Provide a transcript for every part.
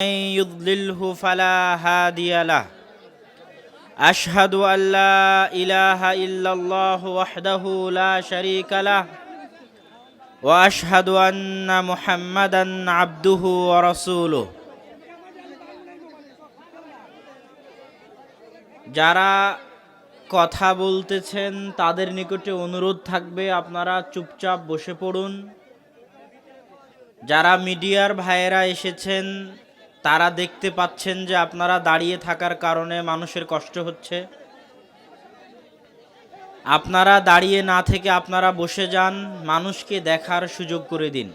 من يضلله فلا هادي له أشهد أن لا إله إلا الله وحده لا شريك له وأشهد أن محمدا عبده ورسوله যারা কথা বলতেছেন তাদের নিকটে অনুরোধ থাকবে আপনারা চুপচাপ বসে পড়ুন। যারা মিডিয়ার ভাইয়েরা এসেছেন তারা দেখতে পাচ্ছেন যে আপনারা দাঁড়িয়ে থাকার কারণে মানুষের কষ্ট হচ্ছে। আপনারা দাঁড়িয়ে না থেকে আপনারা বসে যান, মানুষকে দেখার সুযোগ করে দিন।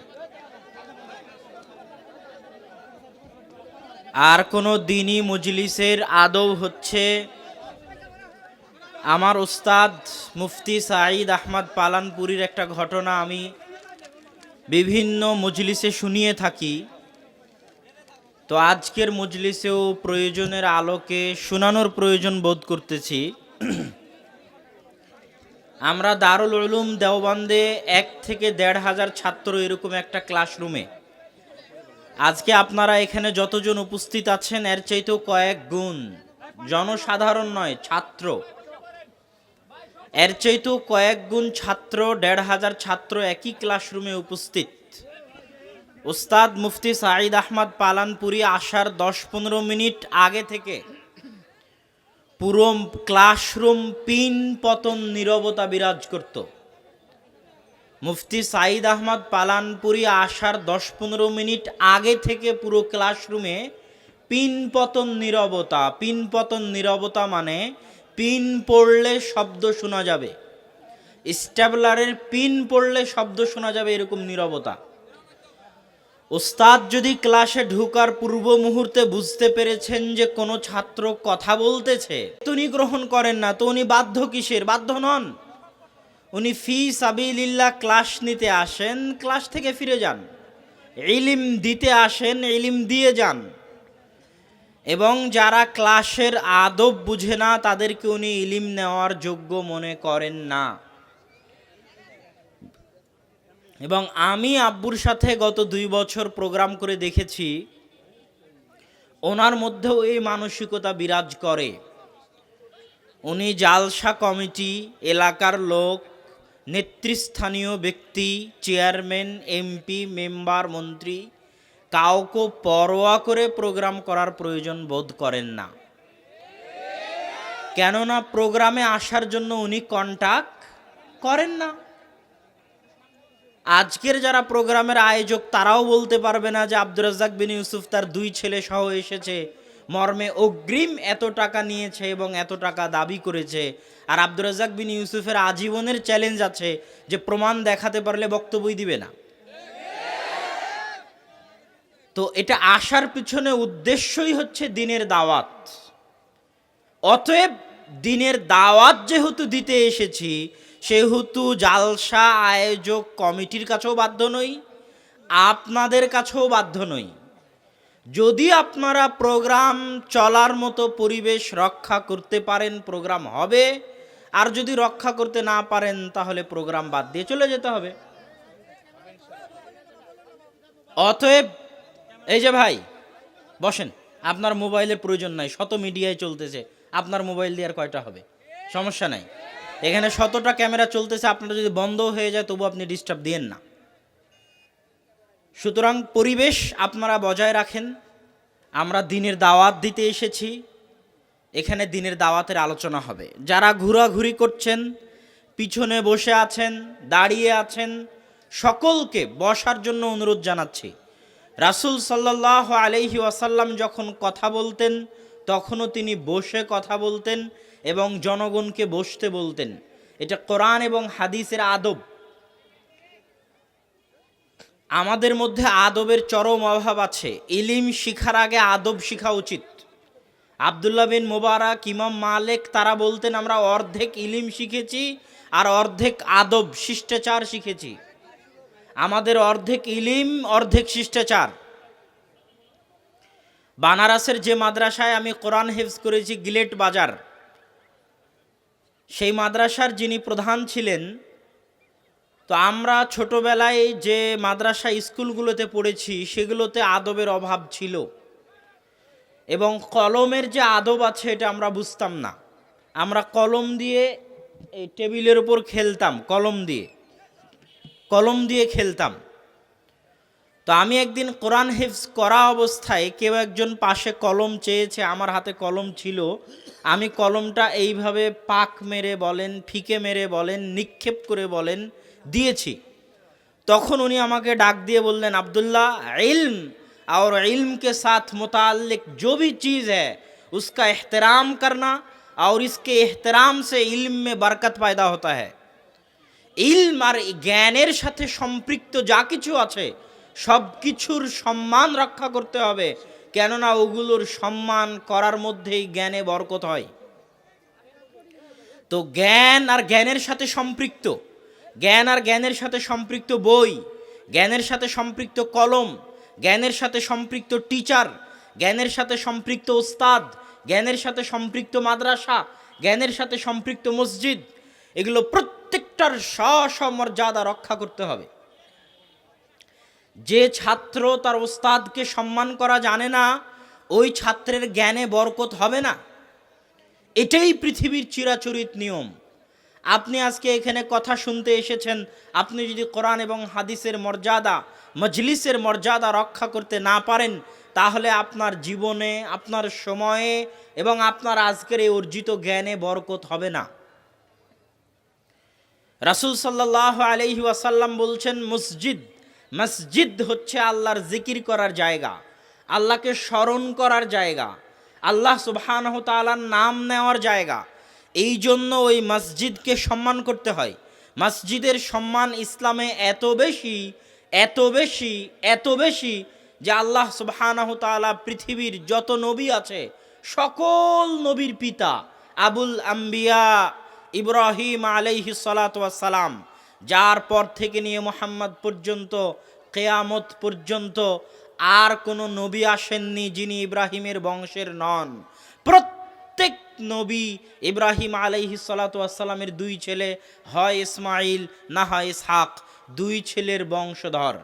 আর কোনো দিনই মজলিসের আদব হচ্ছে, আমার ওস্তাদ মুফতি সাঈদ আহমদ পালানপুরীর একটা ঘটনা আমি বিভিন্ন মজলিসে শুনিয়ে থাকি। তো আজকের মজলিসেও প্রয়োজনের আলোকে শোনানোর প্রয়োজন বোধ করতেছি। আমরা দারুল উলুম দেওবন্দে 1 থেকে 1,500 ছাত্র এরকম একটা ক্লাসরুমে, আজকে আপনারা এখানে যতজন উপস্থিত আছেন এর চাইতেও কয়েক গুণ, জনসাধারণ নয় ছাত্র, এর চাইতেও কয়েক গুণ ছাত্র, 1,500 ছাত্র একই ক্লাসরুমে উপস্থিত। ওস্তাদ মুফতি সাঈদ আহমদ পালানপুরি আসার 10-15 মিনিট আগে থেকে পুরো ক্লাসরুম পিন পতন নীরবতা বিরাজ করত। মুফতি সাঈদ আহমদ পালানপুরি আসার 10-15 মিনিট আগে থেকে পুরো ক্লাসরুমে পিন পতন নীরবতা। পিন পতন নীরবতা মানে পিন পড়লে শব্দ শোনা যাবে, স্টেপলারের পিন পড়লে শব্দ শোনা যাবে, এরকম নীরবতা। ওস্তাদ যদি ক্লাসে ঢোকার পূর্ব মুহূর্তে বুঝতে পেরেছেন যে কোনো ছাত্র কথা বলতেছে, উনি গ্রহণ করেন না, তো উনি বাধ্য কিসের? বাধ্য নন, উনি ফি সাবিলিল্লাহ ক্লাস নিতে আসেন, ক্লাস থেকে ফিরে যান। ইলিম দিতে আসেন, ইলিম দিয়ে যান। এবং যারা ক্লাসের আদব বুঝে না তাদেরকে উনি ইলিম নেওয়ার যোগ্য মনে করেন না। এবং আমি আব্বুর সাথে গত 2 বছর প্রোগ্রাম করে দেখেছি, ওনার মধ্যেও এই মানসিকতা বিরাজ করে। উনি জালসা কমিটি, এলাকার লোক, নেতৃস্থানীয় ব্যক্তি, চেয়ারম্যান, এমপি, মেম্বার, মন্ত্রী, কাউকে পরোয়া করে প্রোগ্রাম করার প্রয়োজন বোধ করেন না। কেননা প্রোগ্রামে আসার জন্য উনি কন্টাক্ট করেন না। আজকের যারা প্রোগ্রামের আয়োজক তারাও বলতে পারবে না যে আব্দুর রাজ্জাক বিন ইউসুফ তার 2 ছেলে সহ এসেছে, মর্মে অগ্রিম এত টাকা নিয়েছে এবং এত টাকা দাবি করেছে। আর আব্দুর রাজ্জাক বিন ইউসুফের আজীবনের চ্যালেঞ্জ আছে যে প্রমাণ দেখাতে পারলে বক্তব্যই দিবে না। তো এটা আসার পিছনে উদ্দেশ্যই হচ্ছে দিনের দাওয়াত। অতএব দিনের দাওয়াত যেহেতু দিতে এসেছি, সেহেতু জালসা আয়োজক কমিটির কাছেও বাধ্য নই, আপনাদের কাছেও বাধ্য নই। যদি আপনারা প্রোগ্রাম চলার মতো পরিবেশ রক্ষা করতে পারেন প্রোগ্রাম হবে, আর যদি রক্ষা করতে না পারেন তাহলে প্রোগ্রাম বাদ দিয়ে চলে যেতে হবে। অতএব এই যে ভাই বসেন, আপনার মোবাইলের প্রয়োজন নাই, শত মিডিয়ায় চলতেছে, আপনার মোবাইল দিয়ে আর কয়টা হবে? সমস্যা নাই, এখানে 100টা ক্যামেরা চলতেছে, আপনারা যদি বন্ধ হয়ে যায় তবু আপনি ডিস্টার্ব দিয়েন না। সুতরাং পরিবেশ আপনারা বজায় রাখেন। আমরা দিনের দাওয়াত দিতে এসেছি, এখানে দিনের দাওয়াতের আলোচনা হবে। যারা ঘোরাঘুরি করছেন, পিছনে বসে আছেন, দাঁড়িয়ে আছেন, সকলকে বসার জন্য অনুরোধ জানাচ্ছি। রাসূল সাল্লাল্লাহু আলাইহি ওয়াসাল্লাম যখন কথা বলতেন তখনও তিনি বসে কথা বলতেন এবং জনগণকে বসতে বলতেন। এটা কোরআন এবং হাদিসের আদব। আমাদের মধ্যে আদবের চরম অভাব আছে। ইলিম শিখার আগে আদব শিখা উচিত। আব্দুল্লাহ বিন মুবারক, ইমাম মালিক তারা বলতেন আমরা অর্ধেক ইলিম শিখেছি আর অর্ধেক আদব শিষ্টাচার শিখেছি। আমাদের অর্ধেক ইলিম অর্ধেক শিষ্টাচার। বানারসের যে মাদ্রাসায় আমি কোরআন হিফজ করেছি, গিলেট বাজার, সেই মাদ্রাসার যিনি প্রধান ছিলেন, তো আমরা ছোটবেলায় যে মাদ্রাসা স্কুলগুলোতে পড়েছি সেগুলোতে আদবের অভাব ছিল। এবং কলমের যে আদব আছে এটা আমরা বুঝতাম না। আমরা কলম দিয়ে এই টেবিলের উপর খেলতাম, কলম দিয়ে খেলতাম। তো আমি একদিন কোরআন হিফজ করা অবস্থায় কেউ একজন পাশে কলম চেয়েছে, আমার হাতে কলম ছিল, আমি কলমটা এইভাবে পাক মেরে বলেন, ফিকে মেরে বলেন, নিক্ষেপ করে বলেন দিয়েছি। তখন উনি আমাকে ডাক দিয়ে বললেন, আব্দুল্লাহ, इल्म और इल्म के साथ मुताल्लिक जो भी चीज़ है उसका एहतराम करना और इसके एहतराम से इल्म में बरकत पैदा होता है। ইলম আর জ্ঞানের সাথে সম্পৃক্ত যা কিছু আছে সব কিছুর সম্মান রক্ষা করতে হবে, কেননা ওগুলোর সম্মান করার মধ্যেই জ্ঞানে বরকত হয়। তো জ্ঞান আর জ্ঞানের সাথে সম্পৃক্ত, জ্ঞান আর জ্ঞানের সাথে সম্পৃক্ত বই, জ্ঞানের সাথে সম্পৃক্ত কলম, জ্ঞানের সাথে সম্পৃক্ত টিচার, জ্ঞানের সাথে সম্পৃক্ত ওস্তাদ, জ্ঞানের সাথে সম্পৃক্ত মাদ্রাসা, জ্ঞানের সাথে সম্পৃক্ত মসজিদ, এগুলো প্রত্যেকটার স্ব মর্যাদা রক্ষা করতে হবে। যে ছাত্র তার ওস্তাদকে সম্মান করা জানে না, ওই ছাত্রের জ্ঞানে বরকত হবে না। এটাই পৃথিবীর চিরাচরিত নিয়ম। আপনি আজকে এখানে কথা শুনতে এসেছেন, আপনি যদি কোরআন এবং হাদিসের মর্যাদা, মজলিসের মর্যাদা রক্ষা করতে না পারেন, তাহলে আপনার জীবনে, আপনার সময়ে এবং আপনার আজকের এই অর্জিত জ্ঞানে বরকত হবে না। রাসূল সাল্লাল্লাহু আলাইহি ওয়াসাল্লাম বলছেন, মসজিদ হচ্ছে আল্লাহর জিকির করার জায়গা, আল্লাহকে স্মরণ করার জায়গা, আল্লাহ সুবহানাহু ওয়া তাআলার নাম নেওয়ার জায়গা। এই জন্য ওই মসজিদকে সম্মান করতে হয়। মসজিদের সম্মান ইসলামে এত বেশি, এত বেশি, এত বেশি যে আল্লাহ সুবহানাহু ওয়া তাআলা পৃথিবীর যত নবী আছে সকল নবীর পিতা আবুল আম্বিয়া ইব্রাহিম আলাইহিস সালাতু ওয়াস সালাম, যার পর থেকে নিয়ে মুহাম্মদ পর্যন্ত, কিয়ামত পর্যন্ত আর কোনো নবী আসেননি যিনি ইব্রাহিমের বংশের নন। প্রত্যেক নবী ইব্রাহিম আলাইহিস সালাতু ওয়াস সালামের দুই ছেলে, হয় ইসমাইল না হয় ইসহাক, দুই ছেলের বংশধর।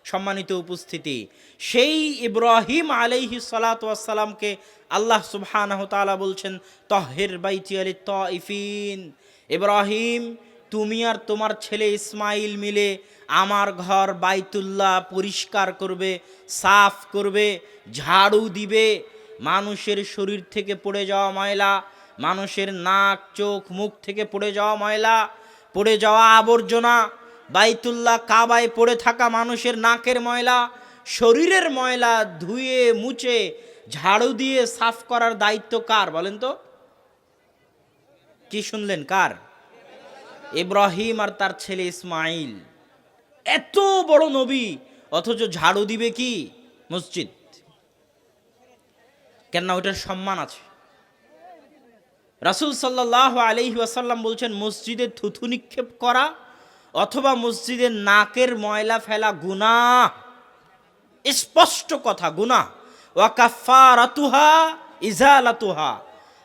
সম্মানিত উপস্থিতি, সেই ইব্রাহিম আলাইহিস সালাতু ওয়াস সালামকে আল্লাহ সুবহানাহু ওয়া তাআলা বলছেন, তাহহির বাইতি লিত তাইফিন, ইব্রাহিম তুমি আর তোমার ছেলে ইসমাইল মিলে আমার ঘর বাইতুল্লাহ পরিষ্কার করবে, সাফ করবে, ঝাড়ু দিবে। মানুষের শরীর থেকে পড়ে যাওয়া ময়লা, মানুষের নাক চোখ মুখ থেকে পড়ে যাওয়া ময়লা, পড়ে যাওয়া আবর্জনা, বাইতুল্লাহ কাবায় পড়ে থাকা মানুষের নাকের ময়লা, শরীরের ময়লা ধুয়ে মুছে ঝাড়ু দিয়ে সাফ করার দায়িত্ব কার বলেন তো? কি শুনলেন? কার? ইব্রাহিম আর তার ছেলে ইসমাইল। এত বড় নবী, অথচ ঝাড়ু দিবে কি? মসজিদ। কেননা ওইটার সম্মান আছে। রাসূল সাল্লাল্লাহু আলাইহি ওয়াসাল্লাম বলছেন, মসজিদে থুথু নিক্ষেপ করা অথবা মসজিদের নাকের ময়লা ফেলা গুনাহ, স্পষ্ট কথা, গুনাহ। ওয়া কাফফারাতুহা ইজালাতুহা,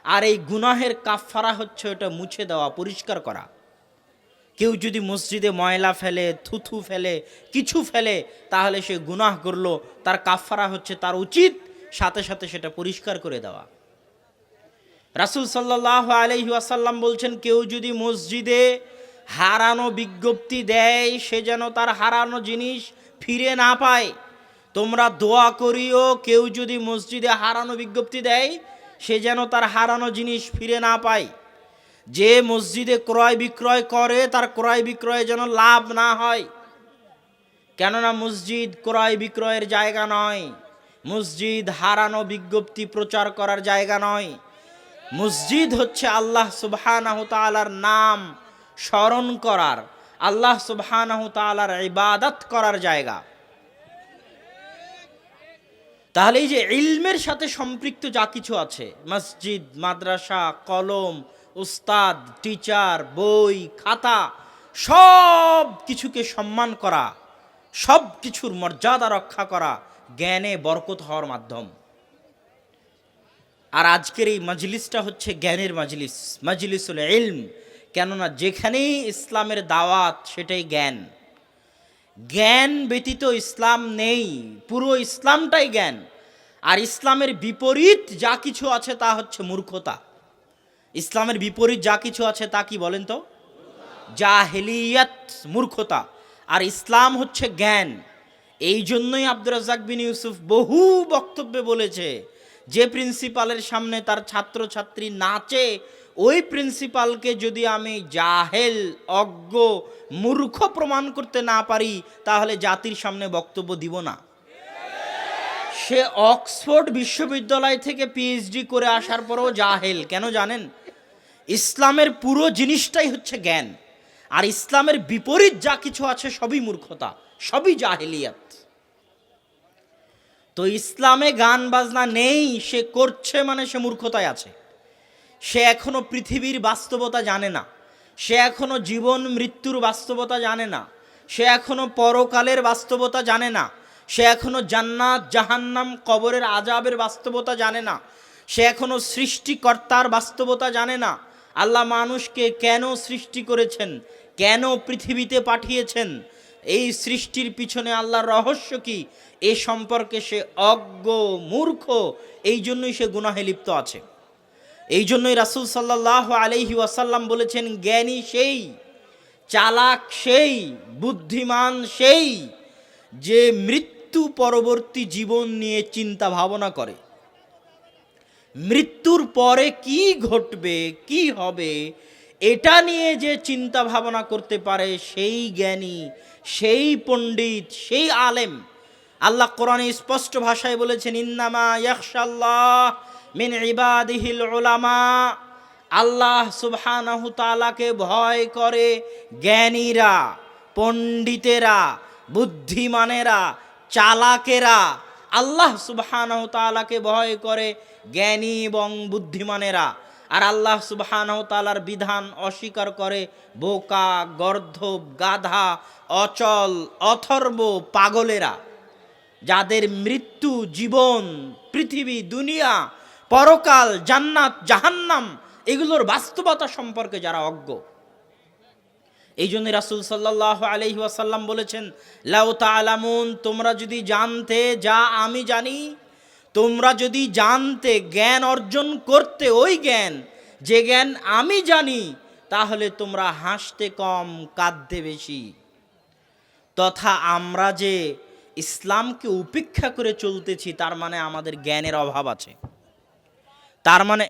আর এই গুনাহের কাফফারা হচ্ছে ওটা মুছে দেওয়া, পরিষ্কার করা। কেউ যদি মসজিদে ময়লা ফেলে, থুথু ফেলে, কিছু ফেলে, তাহলে সে গুনাহ করলো, তার কাফফারা হচ্ছে তার উচিত সাথে সাথে সেটা পরিষ্কার করে দেওয়া। রাসূল সাল্লাল্লাহু আলাইহি ওয়াসাল্লাম বলছেন, কেউ যদি মসজিদে হারানো বিজ্ঞপ্তি দেয়, সে যেন তার হারানো জিনিস ফিরে না পায়। তোমরা দোয়া করিও, কেউ যদি মসজিদে হারানো বিজ্ঞপ্তি দেয়, সে যেন তার হারানো জিনিস ফিরে না পায়। যে মসজিদে ক্রয় বিক্রয় করে, তার ক্রয় বিক্রয়ে যেন লাভ না হয়, কেননা মসজিদ ক্রয় বিক্রয়ের জায়গা নয়, মসজিদ হারানো বিজ্ঞপ্তি প্রচার করার জায়গা নয়। মসজিদ হচ্ছে আল্লাহ সুবহানাহু তাআলার নাম স্মরণ করার, আল্লাহ সুবহানাহু তাআলার ইবাদত করার জায়গা। তাহলে এই যে ইলমের সাথে সম্পৃক্ত যা কিছু আছে, মসজিদ, মাদ্রাসা, কলম, উস্তাদ, টিচার, বই, খাতা, সব কিছুকে সম্মান করা, সব কিছুর মর্যাদা রক্ষা করা জ্ঞানে বরকত হওয়ার মাধ্যম। আর আজকের এই মজলিসটা হচ্ছে জ্ঞানের মজলিস, মজলিসুল ইলম। কেননা যেখানেই ইসলামের দাওয়াত সেটাই জ্ঞান। জ্ঞান ব্যতীত ইসলাম নেই, পুরো ইসলামটাই জ্ঞান। আর ইসলামের বিপরীত যা কিছু আছে তা হচ্ছে মূর্খতা। ইসলামের বিপরীত যা কিছু আছে তা কি বলেন তো? জাহেলিয়াত, মূর্খতা। আর ইসলাম হচ্ছে জ্ঞান। এই জন্যই আব্দুর রাজ্জাক বিন ইউসুফ বহু বক্তব্যে বলেছে, যে প্রিন্সিপালের সামনে তার ছাত্রছাত্রী নাচে, ওই প্রিন্সিপালকে যদি আমি জাহেল, অজ্ঞ, মূর্খ প্রমাণ করতে না পারি, তাহলে জাতির সামনে বক্তব্য দিব না। সে অক্সফোর্ড বিশ্ববিদ্যালয় থেকে পিএইচডি করে আসার পরও জাহেল। কেন জানেন? ইসলামের পুরো জিনিসটাই হচ্ছে জ্ঞান, আর ইসলামের বিপরীত যা কিছু আছে সবই মূর্খতা, সবই জাহেলিয়াত। তো ইসলামে গান বাজনা নেই, সে করছে মানে সে মূর্খতায় আছে। সে এখনো পৃথিবীর বাস্তবতা জানে না, সে এখনো জীবন মৃত্যুর বাস্তবতা জানে না, সে এখনো পরকালের বাস্তবতা জানে না, সে এখনো জান্নাত জাহান্নাম কবরের আযাবের বাস্তবতা জানে না, সে এখনো সৃষ্টিকর্তার বাস্তবতা জানে না। আল্লাহ মানুষকে কেন সৃষ্টি করেছেন, কেন পৃথিবীতে পাঠিয়েছেন, এই সৃষ্টির পিছনে আল্লাহর রহস্য কি, এ সম্পর্কে সে অজ্ঞ, মূর্খ। এই জন্যই সে গুনাহে লিপ্ত আছে। এই জন্যই রাসূল সাল্লাল্লাহু আলাইহি ওয়াসাল্লাম বলেছেন, জ্ঞানী সেই, চালাক সেই, বুদ্ধিমান সেই, যে মৃত্যু পরবর্তী জীবন নিয়ে চিন্তা ভাবনা করে। মৃত্যুর পরে কি ঘটবে, কি হবে, এটা নিয়ে যে চিন্তা ভাবনা করতে পারে, সেই জ্ঞানী, সেই পণ্ডিত, সেই আলেম। আল্লাহ কোরআনে স্পষ্ট ভাষায় বলেছেন, ইন্নামা ইয়াখশাল্লাহ মিন ইবাদিহিল উলামা। আল্লাহ সুবহানাহু তাআলাকে ভয় করে জ্ঞানীরা, পণ্ডিতেরা, বুদ্ধিমানেরা, চালাকেরা। আল্লাহ সুবহানাহু তাআলাকে ভয় করে জ্ঞানী এবং বুদ্ধিমানেরা। আর আল্লাহ সুবহানাহু তাআলার বিধান অস্বীকার করে বোকা, গর্দভ, গাধা, অচল, অথর্ব, পাগলেরা। যাদের মৃত্যু, জীবন, পৃথিবী, দুনিয়া, পরকাল, জান্নাত জাহান্নাম এগুলোর বাস্তবতা সম্পর্কে যারা অজ্ঞ। এই জন্য রাসূল সাল্লাল্লাহু আলাইহি ওয়াসাল্লাম বলেছেন, লাউ তা'লামুন, তোমরা যদি জানতে যা আমি জানি, তোমরা যদি জানতে, জ্ঞান অর্জন করতে ওই জ্ঞান যে জ্ঞান আমি জানি, তাহলে তোমরা হাসতে কম, কাঁদতে বেশি। তথা আমরা যে ইসলামকে উপেক্ষা করে চলতেছি, তার মানে আমাদের জ্ঞানের অভাব আছে। তার মানে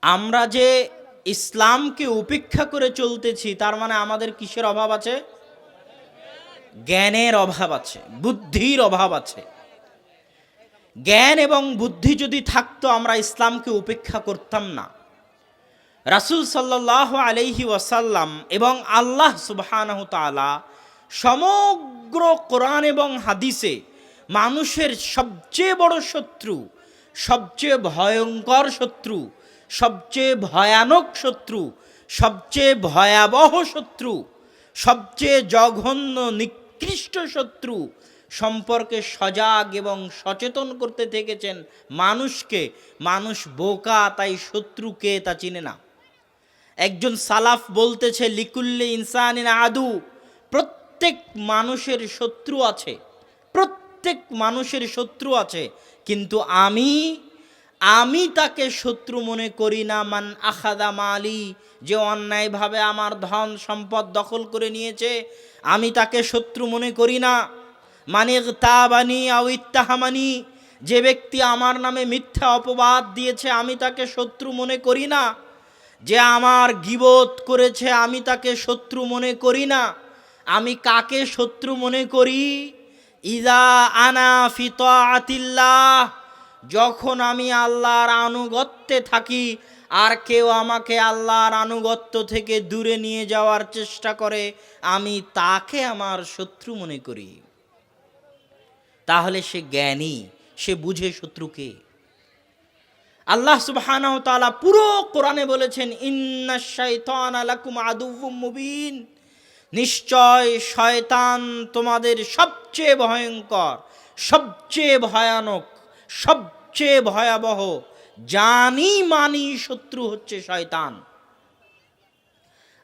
আমরা যে ইসলামকে উপেক্ষা করে চলতেছি, তার মানে আমাদের কিসের অভাব আছে? জ্ঞানের অভাব আছে, বুদ্ধির অভাব আছে। জ্ঞান এবং বুদ্ধি যদি থাকতো, আমরা ইসলামকে উপেক্ষা করতাম না। রাসূল সাল্লাল্লাহু আলাইহি ওয়াসাল্লাম এবং আল্লাহ সুবহানাহু তাআলা সমগ্র কোরআন এবং হাদিসে মানুষের সবচেয়ে বড় শত্রু, সবচেয়ে ভয়ঙ্কর শত্রু, সবচেয়ে ভয়ানক শত্রু, সবচেয়ে ভয়াবহ শত্রু, সবচেয়ে জঘন্য নিকৃষ্ট শত্রু সম্পর্কে সজাগ এবং সচেতন করতে থেকেছেন মানুষকে। মানুষ বোকা, তাই শত্রুকে তা চিনে না। একজন সালাফ বলতেছে, লিকুল্লি ইনসানিন আদু, প্রত্যেক মানুষের শত্রু আছে, প্রত্যেক মানুষের শত্রু আছে, কিন্তু আমি তাকে শত্রু মনে করি না। মান আখাদা মালি, যে অন্যায়ভাবে আমার ধন সম্পদ দখল করে নিয়েছে, আমি তাকে শত্রু মনে করি না। মানে ইগতাবানি আও ইত্তাহামানি, যে ব্যক্তি আমার নামে মিথ্যা অপবাদ দিয়েছে, আমি তাকে শত্রু মনে করি না। যে আমার গীবত করেছে, আমি তাকে শত্রু মনে করি না। আমি কাকে শত্রু মনে করি? ইযা আনা ফি তাআতিল্লাহ, যখন আমি আল্লাহর আনুগত্যে থাকি আর কেউ আমাকে আল্লাহর আনুগত্য থেকে দূরে নিয়ে যাওয়ার চেষ্টা করে, আমি তাকে আমার শত্রু মনে করি। তাহলে সে জ্ঞানী, সে বুঝে শত্রুকে। আল্লাহ সুবহানাহু ওয়া তাআলা পুরো কোরআনে বলেছেন, ইন্নাশ শাইতানা লাকুম আদুউম মুবিন, নিশ্চয় শয়তান তোমাদের সবচেয়ে ভয়ঙ্কর, সবচেয়ে ভয়ানক, সবচেয়ে ভয়াবহ, জানি মানি শত্রু হচ্ছে শয়তান।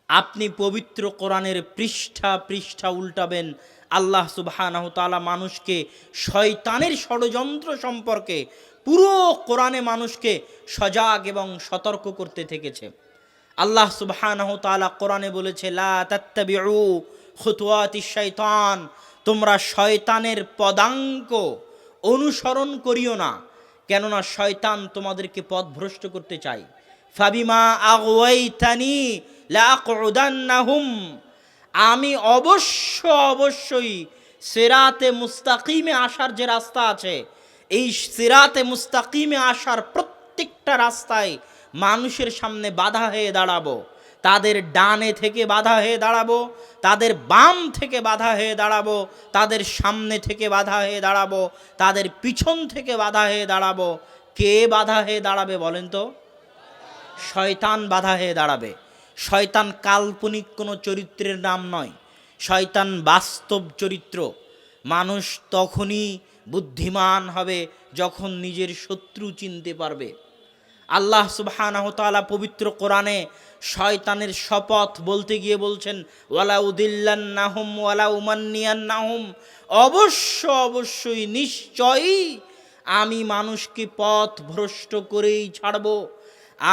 আপনি পবিত্র কোরআনের পৃষ্ঠা পৃষ্ঠা উল্টাবেন, আল্লাহ সুবহানাহু তাআলা মানুষকে শয়তানের ষড়যন্ত্র সম্পর্কে পুরো কোরআনে মানুষকে সজাগ এবং সতর্ক করতে থেকেছে। আল্লাহ সুবহানাহু তাআলা কোরআনে বলেছে, লা তাত্তাবিউ খুতুওয়াতিশ শাইতান, তোমরা শয়তানের পদাঙ্ক অনুসরণ করিও না, কেননা শয়তান তোমাদেরকে পথভ্রষ্ট করতে চায়। ফাবিমা আগওয়াইতানি লাআকউদান্নাহুম, আমি অবশ্যই সিরাতে মুস্তাকিমে আসার যে রাস্তা আছে, এই সিরাতে মুস্তাকিমে আসার প্রত্যেকটা রাস্তায় মানুষের সামনে বাধা হয়ে দাঁড়াবো। তাদের ডানে থেকে বাধা হয়ে দাঁড়াবো, তাদের বাম থেকে বাধা হয়ে দাঁড়াবো, তাদের সামনে থেকে বাধা হয়ে দাঁড়াবো, তাদের পিছন থেকে বাধা হয়ে দাঁড়াবো। কে বাধা হয়ে দাঁড়াবে বলেন তো? শয়তান বাধা হয়ে দাঁড়াবে। শয়তান কাল্পনিক কোনো চরিত্রের নাম নয়, শয়তান বাস্তব চরিত্র। মানুষ তখনই বুদ্ধিমান হবে যখন নিজের শত্রু চিনতে পারবে। আল্লাহ সুবহানাহু তাআলা পবিত্র কোরআনে শয়তানের শপথ বলতে গিয়ে বলছেন, ওয়ালা উদিল্লান্নাহুম ওয়ালা উমান্নিয়ান্নাহুম, অবশ্যই নিশ্চয়ই আমি মানুষকে পথ ভ্রষ্ট করেই ছাড়ব,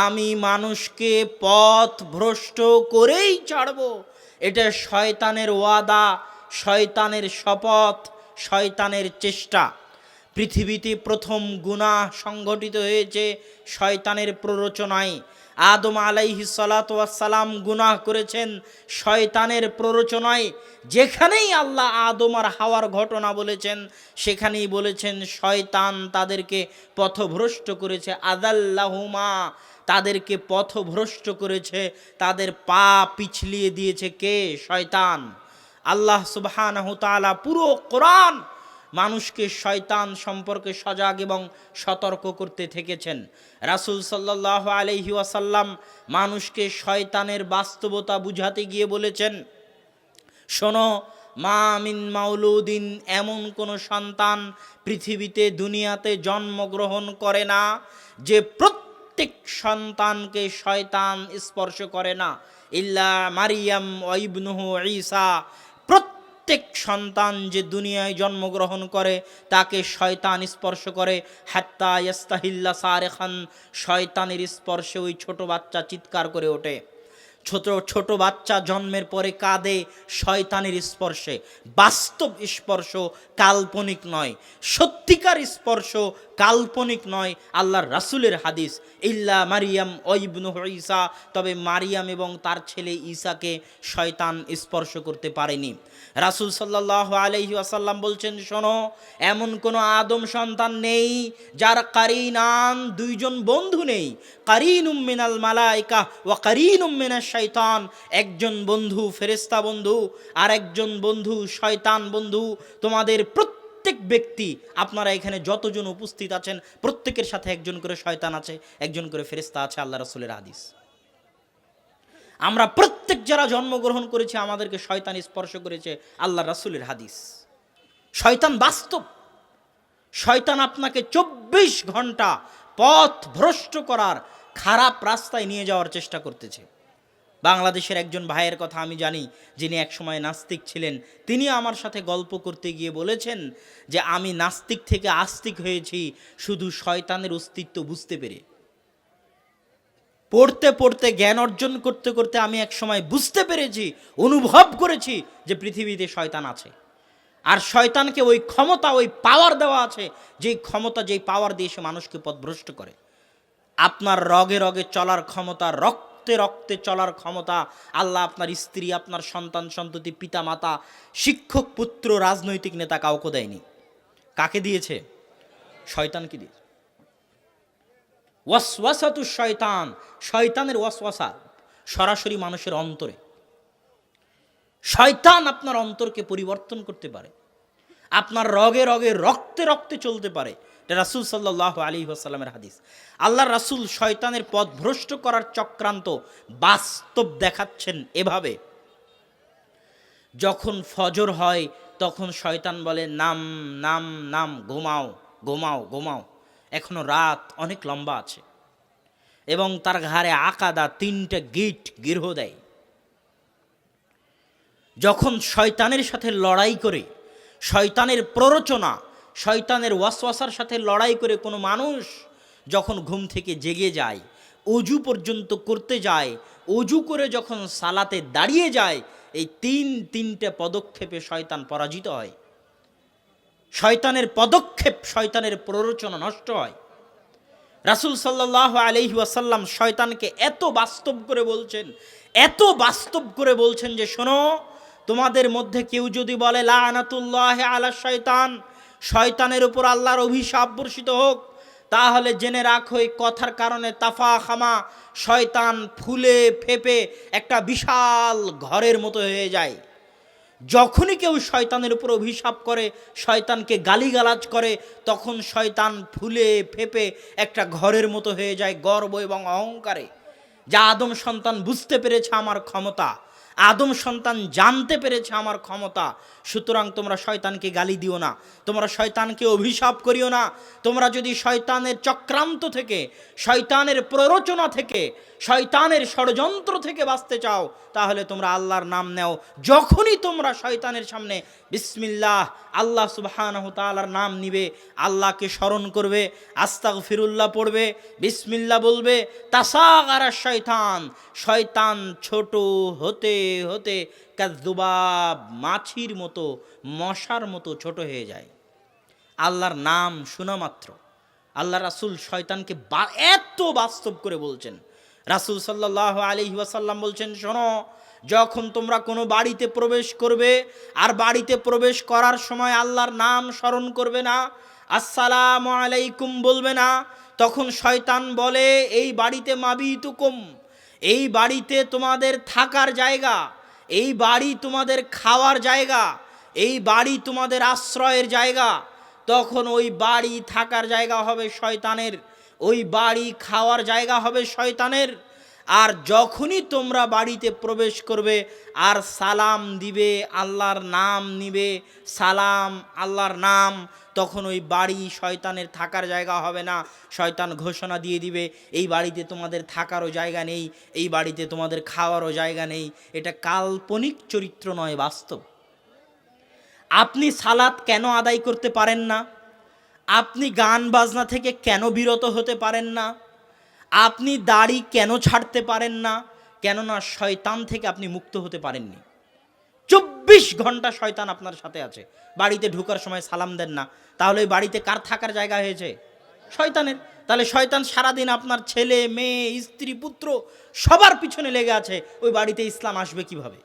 আমি মানুষকে পথ ভ্রষ্ট করেই ছাড়ব। এটা শয়তানের ওয়াদা, শয়তানের শপথ, শয়তানের চেষ্টা। পৃথিবীতে প্রথম গুনাহ সংঘটিত হয়েছে শয়তানের প্ররোচনায়। আদম আলাইহিস সালাতু ওয়াস সালাম গুনাহ করেছেন শয়তানের প্ররোচনায়। যেখানেই আল্লাহ আদম আর হাওয়ার ঘটনা বলেছেন, সেখানেই বলেছেন শয়তান তাদেরকে পথভ্রষ্ট করেছে। আযাল্লাহুমা, তাদেরকে পথভ্রষ্ট করেছে, তাদের পা পিছলিয়ে দিয়েছে কে? শয়তান। আল্লাহ সুবহানাহু তাআলা পুরো কোরআন মানুষকে শয়তান সম্পর্কে সজাগ এবং সতর্ক করতে থেকেছেন। রাসূল সাল্লাল্লাহু আলাইহি ওয়াসাল্লাম মানুষকে শয়তানের বাস্তবতা বুঝাতে গিয়ে বলেছেন, শোনো, মা মিন মাউলুদিন, এমন কোনো সন্তান পৃথিবীতে দুনিয়াতে জন্মগ্রহণ করে না যে প্রত্যেক সন্তানকে শয়তান স্পর্শ করে না, ইল্লা মারিয়াম ওয়া ইবনুহু ঈসা, প্রত্যেক সন্তান যে দুনিয়ায় জন্মগ্রহণ করে তাকে শয়তান স্পর্শ করে। হাত্তা ইয়াস্তাহিল্লা সারিখান, শয়তানের স্পর্শে ওই ছোট বাচ্চা চিৎকার করে ওঠে। ছোট বাচ্চা জন্মের পরে কাঁদে শয়তানের স্পর্শে। বাস্তব স্পর্শ, কাল্পনিক নয়। সত্যিকার স্পর্শ কাল্পনিক নয়। আল্লাহর রাসূলের হাদিস, ইল্লা মারিয়াম ওয়া ইবনুহু ঈসা, তবে মারিয়াম এবং তার ছেলে ঈসাকে শয়তান স্পর্শ করতে পারেনি। রাসূল সাল্লাল্লাহু আলাইহি ওয়াসাল্লাম বলছেন, শোনো, এমন কোনো আদম সন্তান নেই যার কারিনান, দুইজন বন্ধু নেই। কারিনুম মিনাল মালাইকা ওয়া কারিনুম মিনাশ শাইতান, একজন বন্ধু ফেরেশতা বন্ধু আর একজন বন্ধু শয়তান বন্ধু। তোমাদের প্রত্যেক ব্যক্তি, আপনারা এখানে যতজন উপস্থিত আছেন, প্রত্যেকের সাথে একজন করে শয়তান আছে, একজন করে ফেরেশতা আছে। আল্লাহ রাসূলের হাদিস। আমরা প্রত্যেক যারা জন্মগ্রহণ করেছি আমাদেরকে শয়তান স্পর্শ করেছে, আল্লাহ রাসূলের হাদিস। শয়তান বাস্তব। শয়তান আপনাকে 24 ঘন্টা পথ ভ্রষ্ট করার, খারাপ রাস্তায় নিয়ে যাওয়ার চেষ্টা করতেছে। বাংলাদেশের একজন ভাইয়ের কথা আমি জানি, যিনি একসময় নাস্তিক ছিলেন। তিনি আমার সাথে গল্প করতে গিয়ে বলেছেন যে আমি নাস্তিক থেকে আস্তিক হয়েছি শুধু শয়তানের অস্তিত্ব বুঝতে পেরে। পড়তে পড়তে, জ্ঞান অর্জন করতে করতে আমি এক সময় বুঝতে পেরেছি, অনুভব করেছি যে পৃথিবীতে শয়তান আছে। আর শয়তানকে ওই ক্ষমতা, ওই পাওয়ার দেওয়া আছে, যেই ক্ষমতা, যেই পাওয়ার দিয়ে সে মানুষকে পথভ্রষ্ট করে। আপনার রগে রগে চলার ক্ষমতা, রক্তে রক্তে চলার ক্ষমতা আল্লাহ আপনার স্ত্রী, আপনার সন্তান সন্ততি, পিতা মাতা, শিক্ষক, পুত্র, রাজনৈতিক নেতা কাউকে দেয়নি। কাকে দিয়েছে? শয়তানকে দিয়েছে। ওয়াসওয়াসাতু শয়তান, শয়তানের ওয়াসওয়াসা সরাসরি মানুষের অন্তরে। শয়তান আপনার অন্তরকে পরিবর্তন করতে পারে, আপনার রগে রগে রক্তে রক্তে চলতে পারে। এটা রাসূল সাল্লাল্লাহু আলাইহি ওয়াসাল্লামের হাদিস। আল্লাহর রাসূল শয়তানের পথ ভ্রষ্ট করার চক্রান্ত বাস্তব দেখাচ্ছেন এভাবে, যখন ফজর হয় তখন শয়তান বলে, নাম নাম নাম, ঘুমাও ঘুমাও ঘুমাও, এখনো রাত অনেক লম্বা আছে। এবং তার ঘাড়ে আকাদা 3টে গিট গিরহ দেয়। যখন শয়তানের সাথে লড়াই করে, শয়তানের প্ররোচনা, শয়তানের ওয়াসওয়াসার সাথে লড়াই করে কোনো মানুষ যখন ঘুম থেকে জেগে যায়, অজু পর্যন্ত করতে যায়, অজু করে যখন সালাতে দাঁড়িয়ে যায়, এই তিনটে পদক্ষেপে শয়তান পরাজিত হয়। শয়তানের পদক্ষেপ, শয়তানের প্ররোচনা নষ্ট হয়। রাসূল সাল্লাল্লাহু আলাইহি ওয়াসাল্লাম শয়তানকে এত বাস্তব করে বলছেন, এত বাস্তব করে বলছেন যে শোনো, তোমাদের মধ্যে কেউ যদি বলে লাআনাতুল্লাহি আলা শয়তান, শয়তানের উপর আল্লাহর অভিশাপ বর্ষিত হোক, তাহলে জেনে রাখো এই কথার কারণে তাফাখামা, শয়তান ফুলে ফেপে একটা বিশাল ঘরের মতো হয়ে যায়। যখনই কেউ শয়তানের উপর অভিশাপ করে, শয়তানকে গালিগালাজ করে, তখন শয়তান ফুলে ফেপে একটা ঘরের মতো হয়ে যায় গর্ব এবং অহংকারে। যা আদম সন্তান বুঝতে পেরেছে আমার ক্ষমতা, আদম সন্তান জানতে পেরেছে আমার ক্ষমতা, সুতরাং তোমরা শয়তানকে গালি দিও না, তোমরা শয়তানকে অভিশাপ করিও না। তোমরা যদি শয়তানের চক্রান্ত থেকে, শয়তানের প্ররোচনা থেকে, শয়তানের ষড়যন্ত্র থেকে বাঁচতে চাও, তাহলে তোমরা আল্লাহর নাম নেও। যখনই তোমরা শয়তানের সামনে বিসমিল্লাহ, আল্লাহ সুবহানাহু তাআলার নাম নিবে, আল্লাহকে স্মরণ করবে, আস্তাগফিরুল্লাহ পড়বে, বিসমিল্লাহ বলবে, তাসাগারা শয়তান, শয়তান ছোট হতে হতে কাযযুবাব, মাছির মতো, মশার মতো ছোট হয়ে যায়। আল্লাহর নাম শোনা মাত্র আল্লাহ রাসূল শয়তানকে এত বাস্তব করে বলছেন। রাসূল সাল্লাল্লাহু আলাইহি ওয়াসাল্লাম বলছেন, শোনো, যখন তোমরা কোনো বাড়িতে প্রবেশ করবে, আর বাড়িতে প্রবেশ করার সময় আল্লাহর নাম স্মরণ করবে না, আসসালামু আলাইকুম বলবে না, তখন শয়তান বলে এই বাড়িতে মাবিতুকুম, এই বাড়িতে তোমাদের থাকার জায়গা, এই বাড়ি তোমাদের খাওয়ার জায়গা, এই বাড়ি তোমাদের আশ্রয়ের জায়গা। তখন ওই বাড়ি থাকার জায়গা হবে শয়তানের, ওই বাড়ি খাওয়ার জায়গা হবে শয়তানের। আর যখনই তোমরা বাড়িতে প্রবেশ করবে আর সালাম দিবে, আল্লাহর নাম নিবে, সালাম আল্লাহর নাম, তখন ওই বাড়ি শয়তানের থাকার জায়গা হবে না। শয়তান ঘোষণা দিয়ে দিবে এই বাড়িতে তোমাদের থাকারও জায়গা নেই, এই বাড়িতে তোমাদের খাওয়ারও জায়গা নেই। এটা কাল্পনিক চরিত্র নয়, বাস্তব। আপনি সালাত কেন আদায় করতে পারেন না? আপনি গান বাজনা থেকে কেন বিরত হতে পারেন না? আপনি দাড়ি কেন ছাড়তে পারেন না? কেননা শয়তান থেকে আপনি মুক্ত হতে পারেননি। 24 ঘন্টা শয়তান আপনার সাথে আছে। বাড়িতে ঢোকার সময় সালাম দেন না, তাহলে ওই বাড়িতে কার থাকার জায়গা হয়েছে? শয়তানের। তাহলে শয়তান সারাদিন আপনার ছেলে মেয়ে স্ত্রী পুত্র সবার পিছনে লেগে আছে। ওই বাড়িতে ইসলাম আসবে কিভাবে?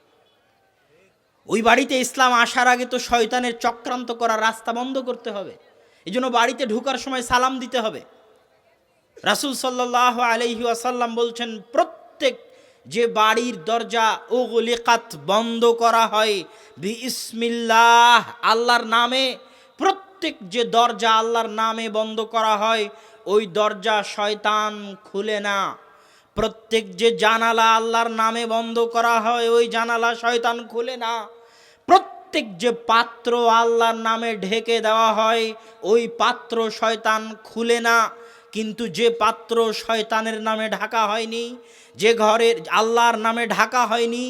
ওই বাড়িতে ইসলাম আসার আগে তো শয়তানের চক্রান্ত করার রাস্তা বন্ধ করতে হবে। এই জন্য বাড়িতে ঢোকার সময় সালাম দিতে হবে। রাসূল সাল্লাল্লাহু আলাইহি ওয়াসাল্লাম বলছেন, প্রত্যেক যে বাড়ির দরজা উগলিকাত, বন্ধ করা হয় বিসমিল্লাহ, আল্লাহর নামে, প্রত্যেক যে দরজা আল্লাহর নামে বন্ধ করা হয়, ওই দরজা শয়তান খুলে না। প্রত্যেক যে জানালা আল্লাহর নামে বন্ধ করা হয়, ওই জানালা শয়তান খুলে না। প্রত্যেক যে পাত্র আল্লাহর নামে ঢেকে দেওয়া হয়, ওই পাত্র শয়তান খুলে না। কিন্তু যে পাত্র শয়তানের নামে ঢাকা হয়নি, যে ঘরের আল্লাহর নামে ঢাকা হয়নি,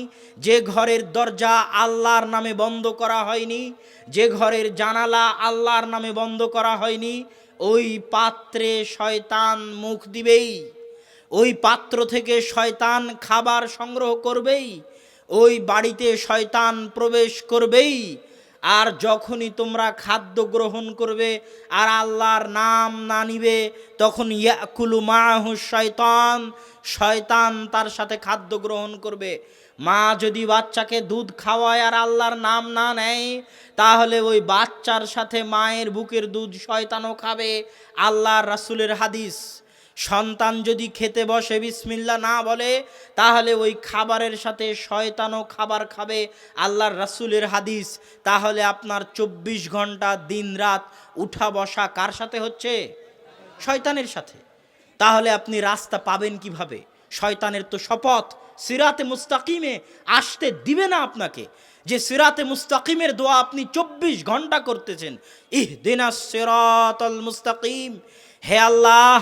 যে ঘরের দরজা আল্লাহর নামে বন্ধ করা হয়নি, যে ঘরের জানালা আল্লাহর নামে বন্ধ করা হয়নি, ওই পাত্রে শয়তান মুখ দিবেই, ওই পাত্র থেকে শয়তান খাবার সংগ্রহ করবেই, ওই বাড়িতে শয়তান প্রবেশ করবেই। আর যখনই তোমরা খাদ্য গ্রহণ করবে আর আল্লাহর নাম না নিবে, তখন ইয়াকুলু মাহু শয়তান, শয়তান তার সাথে খাদ্য গ্রহণ করবে। মা যদি বাচ্চাকে দুধ খাওয়ায় আর আল্লাহর নাম না নেয়, তাহলে ওই বাচ্চার সাথে মায়ের বুকের দুধ শয়তানও খাবে। আল্লাহর রাসূলের হাদিস, সন্তান যদি খেতে বসে বিসমিল্লাহ না বলে, তাহলে ওই খাবারের সাথে শয়তানও খাবার খাবে। আল্লাহর রাসূলের হাদিস। তাহলে আপনার 24 ঘন্টা দিন রাত উঠা বসা কার সাথে হচ্ছে? শয়তানের সাথে। তাহলে আপনি রাস্তা পাবেন কিভাবে? শয়তানের তো শপথ সিরাতে মুস্তাকিমে আসতে দিবে না আপনাকে। যে সিরাতে মুস্তাকিমের দোয়া আপনি 24 ঘন্টা করতেছেন, ইহদিনাস সিরাতাল মুস্তাকিম, হে আল্লাহ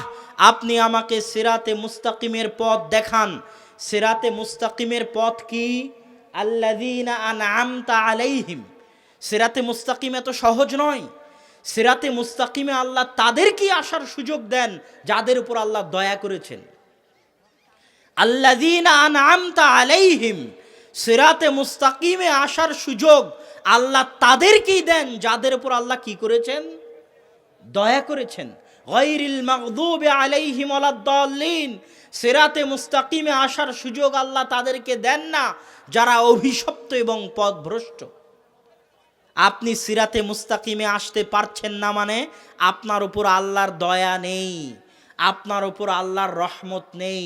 আপনি আমাকে সিরাতে মুস্তাকিমের পথ দেখান। সিরাতে মুস্তাকিমের পথ কি? আল্লাযীনা আনআমতা আলাইহিম। সিরাতে মুস্তাকিম এত সহজ নয়। সিরাতে মুস্তাকিমে আল্লাহ তাদেরকেই আসার সুযোগ দেন যাদের উপর আল্লাহ দয়া করেছেন। আল্লাযীনা আনআমতা আলাইহিম, সিরাতে মুস্তাকিমে আসার সুযোগ আল্লাহ তাদেরকেই দেন যাদের উপর আল্লাহ কি করেছেন? দয়া করেছেন। গায়রিল মাগদুবি আলাইহিম ওয়ালাদ-দাল্লিন, সিরাতে মুস্তাকিমে আসার সুযোগ আল্লাহ তাদেরকে দেন না যারা অভিশপ্ত এবং পথভ্রষ্ট। আপনি সিরাতে মুস্তাকিমে আসতে পারছেন না মানে আপনার উপর আল্লাহর দয়া নেই, আপনার উপর আল্লাহর রহমত নেই।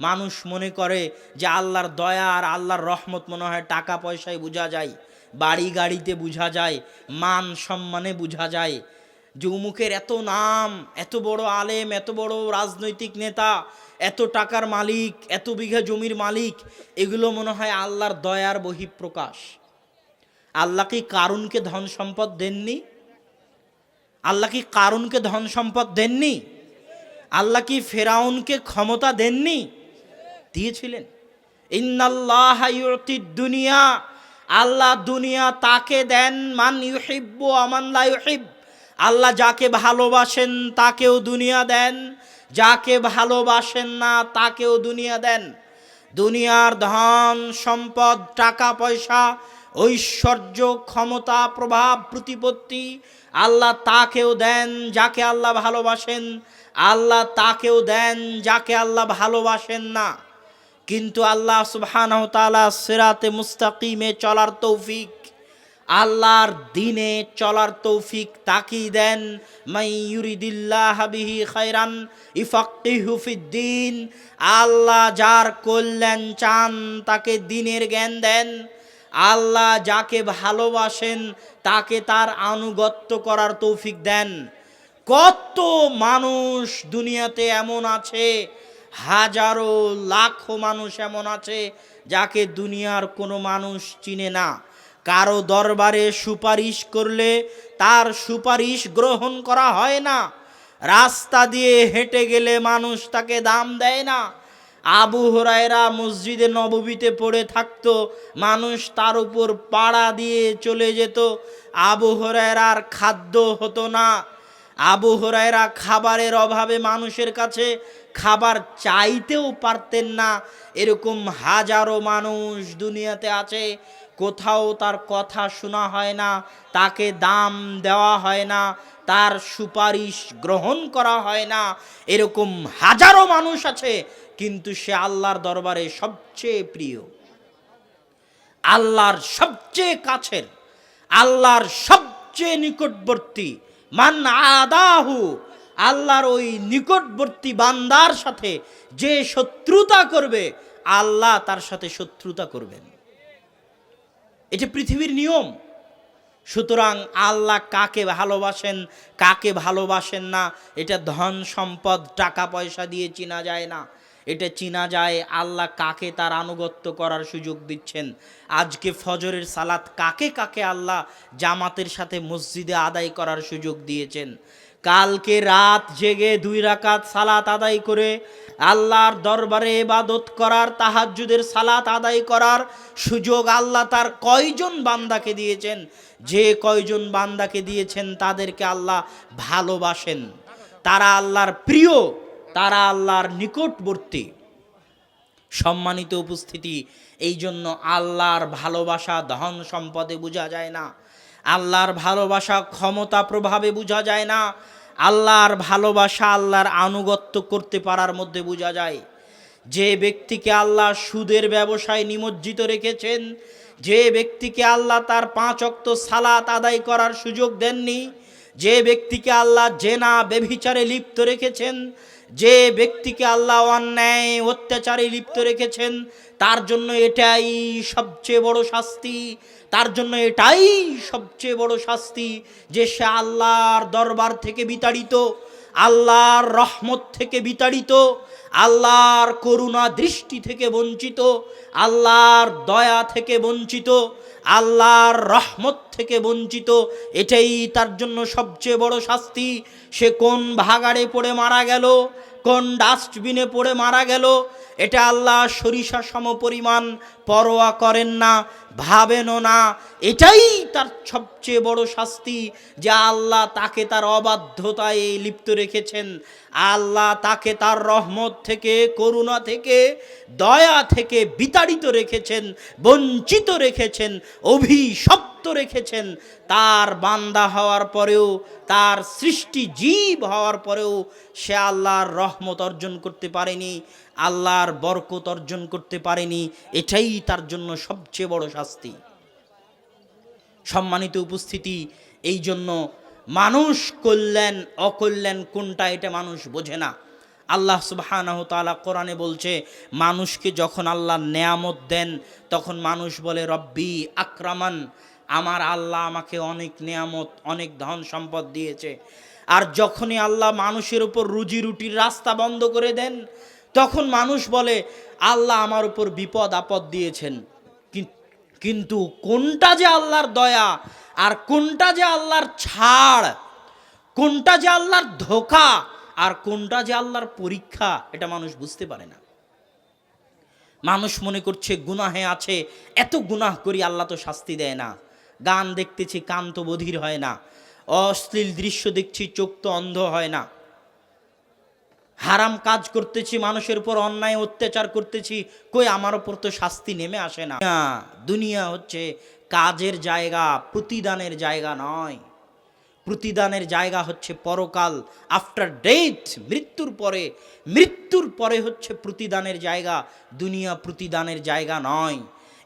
মানুষ মনে করে যে আল্লাহর দয়া আর আল্লাহর রহমত মনে হয় টাকা পয়সায় বোঝা যায়, বাড়ি গাড়িতে বোঝা যায়, মান সম্মানে বোঝা যায়। যে উমুকের এত নাম, এত বড় আলেম, এত বড় রাজনৈতিক নেতা, এত টাকার মালিক, এত বিঘা জমির মালিক, এগুলো মনে হয় আল্লাহর দয়ার বহিঃপ্রকাশ। আল্লাহ কি কারুনকে ধন সম্পদ দেননি? আল্লাহ কি কারুনকে ধন সম্পদ দেননি? আল্লাহ কি ফেরাউনকে ক্ষমতা দেননি? দিয়েছিলেন। ইন্নাল্লাহা ইউতিদ দুনিয়া, আল্লাহ দুনিয়া তাকে দেন মান ইউহিব্বু ওয়া মান লা ইউহিব। আল্লাহ যাকে ভালোবাসেন তাকেও দুনিয়া দেন, যাকে ভালোবাসেন না তাকেও দুনিয়া দেন। দুনিয়ার ধন সম্পদ, টাকা পয়সা, ঐশ্বর্য, ক্ষমতা, প্রভাব, প্রতিপত্তি আল্লাহ তাকেও দেন যাকে আল্লাহ ভালোবাসেন, আল্লাহ তাকেও দেন যাকে আল্লাহ ভালোবাসেন না। কিন্তু আল্লাহ সুবহানাহু ওয়া তাআলা সিরাতে মুস্তাকিমে চলার তৌফিক, আল্লাহর দিনে চলার তৌফিক তাকেই দেন। মান ইউরিদিল্লাহু বিহি খায়রান ইফাক্কিহু ফিদ্দিন, আল্লাহ যার কল্যাণ চান তাকে দ্বীনের জ্ঞান দেন। আল্লাহ যাকে ভালোবাসেন তাকে তার আনুগত্য করার তৌফিক দেন। কত মানুষ দুনিয়াতে এমন আছে, হাজারো লাখো মানুষ এমন আছে যাকে দুনিয়ার কোনো মানুষ চিনে না। কারো দরবারে সুপারিশ করলে তার সুপারিশ গ্রহণ করা হয় না। রাস্তা দিয়ে হেঁটে গেলে মানুষ তাকে দাম দেয় না। আবু হুরায়রা মসজিদে নববীতে পড়ে থাকতো, মানুষ তার উপর পাড়া দিয়ে চলে যেত। আবু হুরায়রার খাদ্য হতো না। আবু হুরায়রা খাবারের অভাবে মানুষের কাছে খাবার চাইতেও পারতেন না। এরকম হাজারো মানুষ দুনিয়াতে আছে, কোথাও তার কথা শোনা হয় না, তাকে দাম দেওয়া হয় না, তার সুপারিশ গ্রহণ করা হয় না। এরকম হাজারো মানুষ আছে, কিন্তু সে আল্লাহর দরবারে সবচেয়ে প্রিয়, আল্লাহর সবচেয়ে কাছের, আল্লাহর সবচেয়ে নিকটবর্তী। মান আদাহু, আল্লাহর ওই নিকটবর্তী বান্দার সাথে যে শত্রুতা করবে আল্লাহ তার সাথে শত্রুতা করবেন। এটা পৃথিবীর নিয়ম। সুতরাং আল্লাহ কাকে ভালোবাসেন কাকে ভালোবাসেন না এটা ধন সম্পদ টাকা পয়সা দিয়ে চেনা যায় না। এটা চেনা যায় আল্লাহ কাকে তার আনুগত্য করার সুযোগ দিচ্ছেন। আজকে ফজরের সালাত কাকে কাকে আল্লাহ জামাতের সাথে মসজিদে আদায় করার সুযোগ দিয়েছেন। কালকে রাত জেগে 2 রাকাত সালাত আদায় করে আল্লাহর দরবারে ইবাদত করার, তাহাজ্জুদের সালাত আদায় করার সুযোগ আল্লাহ তার কয়জন বান্দাকে দিয়েছেন। যে কয়জন বান্দাকে দিয়েছেন তাদেরকে আল্লাহ ভালোবাসেন, তারা আল্লাহর প্রিয়, তারা আল্লাহর নিকটবর্তী। সম্মানিত উপস্থিতি, এই জন্য আল্লাহর ভালোবাসা ধন সম্পদে বোঝা যায় না, আল্লাহর ভালোবাসা ক্ষমতা প্রভাবে বোঝা যায় না, আল্লাহর ভালোবাসা আল্লাহর আনুগত্য করতে পারার মধ্যে বোঝা যায়। যে ব্যক্তিকে আল্লাহ সুদের ব্যবসায় নিমজ্জিত রেখেছেন, যে ব্যক্তিকে আল্লাহ তার 5 ওয়াক্ত সালাত আদায় করার সুযোগ দেননি, যে ব্যক্তিকে আল্লাহ জেনা ব্যভিচারে লিপ্ত রেখেছেন, যে ব্যক্তিকে আল্লাহ অন্যায় অত্যাচারে লিপ্ত রেখেছেন, তার জন্য এটাই সবচেয়ে বড় শাস্তি। তার জন্য এটাই সবচেয়ে বড় শাস্তি যে সে আল্লাহর দরবার থেকে বিতাড়িত, আল্লাহর রহমত থেকে বিতাড়িত, আল্লাহর করুণা দৃষ্টি থেকে বঞ্চিত, আল্লাহর দয়া থেকে বঞ্চিত, আল্লাহর রহমত থেকে বঞ্চিত। এটাই তার জন্য সবচেয়ে বড় শাস্তি। সে কোন ভাগাড়ে পড়ে মারা গেল কোন ডাস্টবিনে পড়ে মারা গেল, এটা আল্লাহ সরিষা সমপরিমাণ পরোয়া করেন না, ভাবেনও না। এটাই তার সবচেয়ে বড় শাস্তি, যে আল্লাহ তাকে তার অবাধ্যতায় লিপ্ত রেখেছেন, আল্লাহ তাকে তার রহমত থেকে, করুণা থেকে, দয়া থেকে বিতাড়িত রেখেছেন, বঞ্চিত রেখেছেন, অভিশপ্ত রেখেছেন। তার বান্দা হওয়ার পরেও, তার সৃষ্টি জীব হওয়ার পরেও সে আল্লাহর রহমত অর্জন করতে পারেনি, আল্লাহর বরকত অর্জন করতে পারেনি। এটাই তার জন্য সবচেয়ে বড় শাস্তি। সম্মানিত উপস্থিতি, এই জন্য মানুষ কল্যাণ অকল্যাণ কোনটা এটা মানুষ বোঝে না। আল্লাহ সুবহানাহু তাআলা কোরআনে বলছে, মানুষকে যখন আল্লাহ নেয়ামত দেন তখন মানুষ বলে রব্বি আকরামান, আমার আল্লাহ আমাকে অনেক নেয়ামত, অনেক ধন সম্পদ দিয়েছে। আর যখনই আল্লাহ মানুষের উপর রুজি রুটির রাস্তা বন্ধ করে দেন, তখন মানুষ বলে আল্লাহ আমার উপর বিপদ আপদ দিয়েছেন। কিন্তু কোনটা যে আল্লাহর দয়া আর কোনটা যে আল্লাহর ছাড়, কোনটা যে আল্লাহর ধোঁকা আর কোনটা যে আল্লাহর পরীক্ষা, এটা মানুষ বুঝতে পারে না। মানুষ মনে করছে গুনাহে আছে, এত গুনাহ করি আল্লাহ তো শাস্তি দেয় না। গান দেখতেছি, কান তো বধির হয় না। অশ্লীল দৃশ্য দেখছি, চোখ তো অন্ধ হয় না। হারাম কাজ করতেছি, মানুষের উপর অন্যায় অত্যাচার করতেছি, কই আমার উপর তো শাস্তি নেমে আসে না। দুনিয়া হচ্ছে কাজের জায়গা, প্রতিদানের জায়গা নয়। প্রতিদানের জায়গা হচ্ছে পরকাল, আফটার ডেথ, মৃত্যুর পরে হচ্ছে প্রতিদানের জায়গা। দুনিয়া প্রতিদানের জায়গা নয়।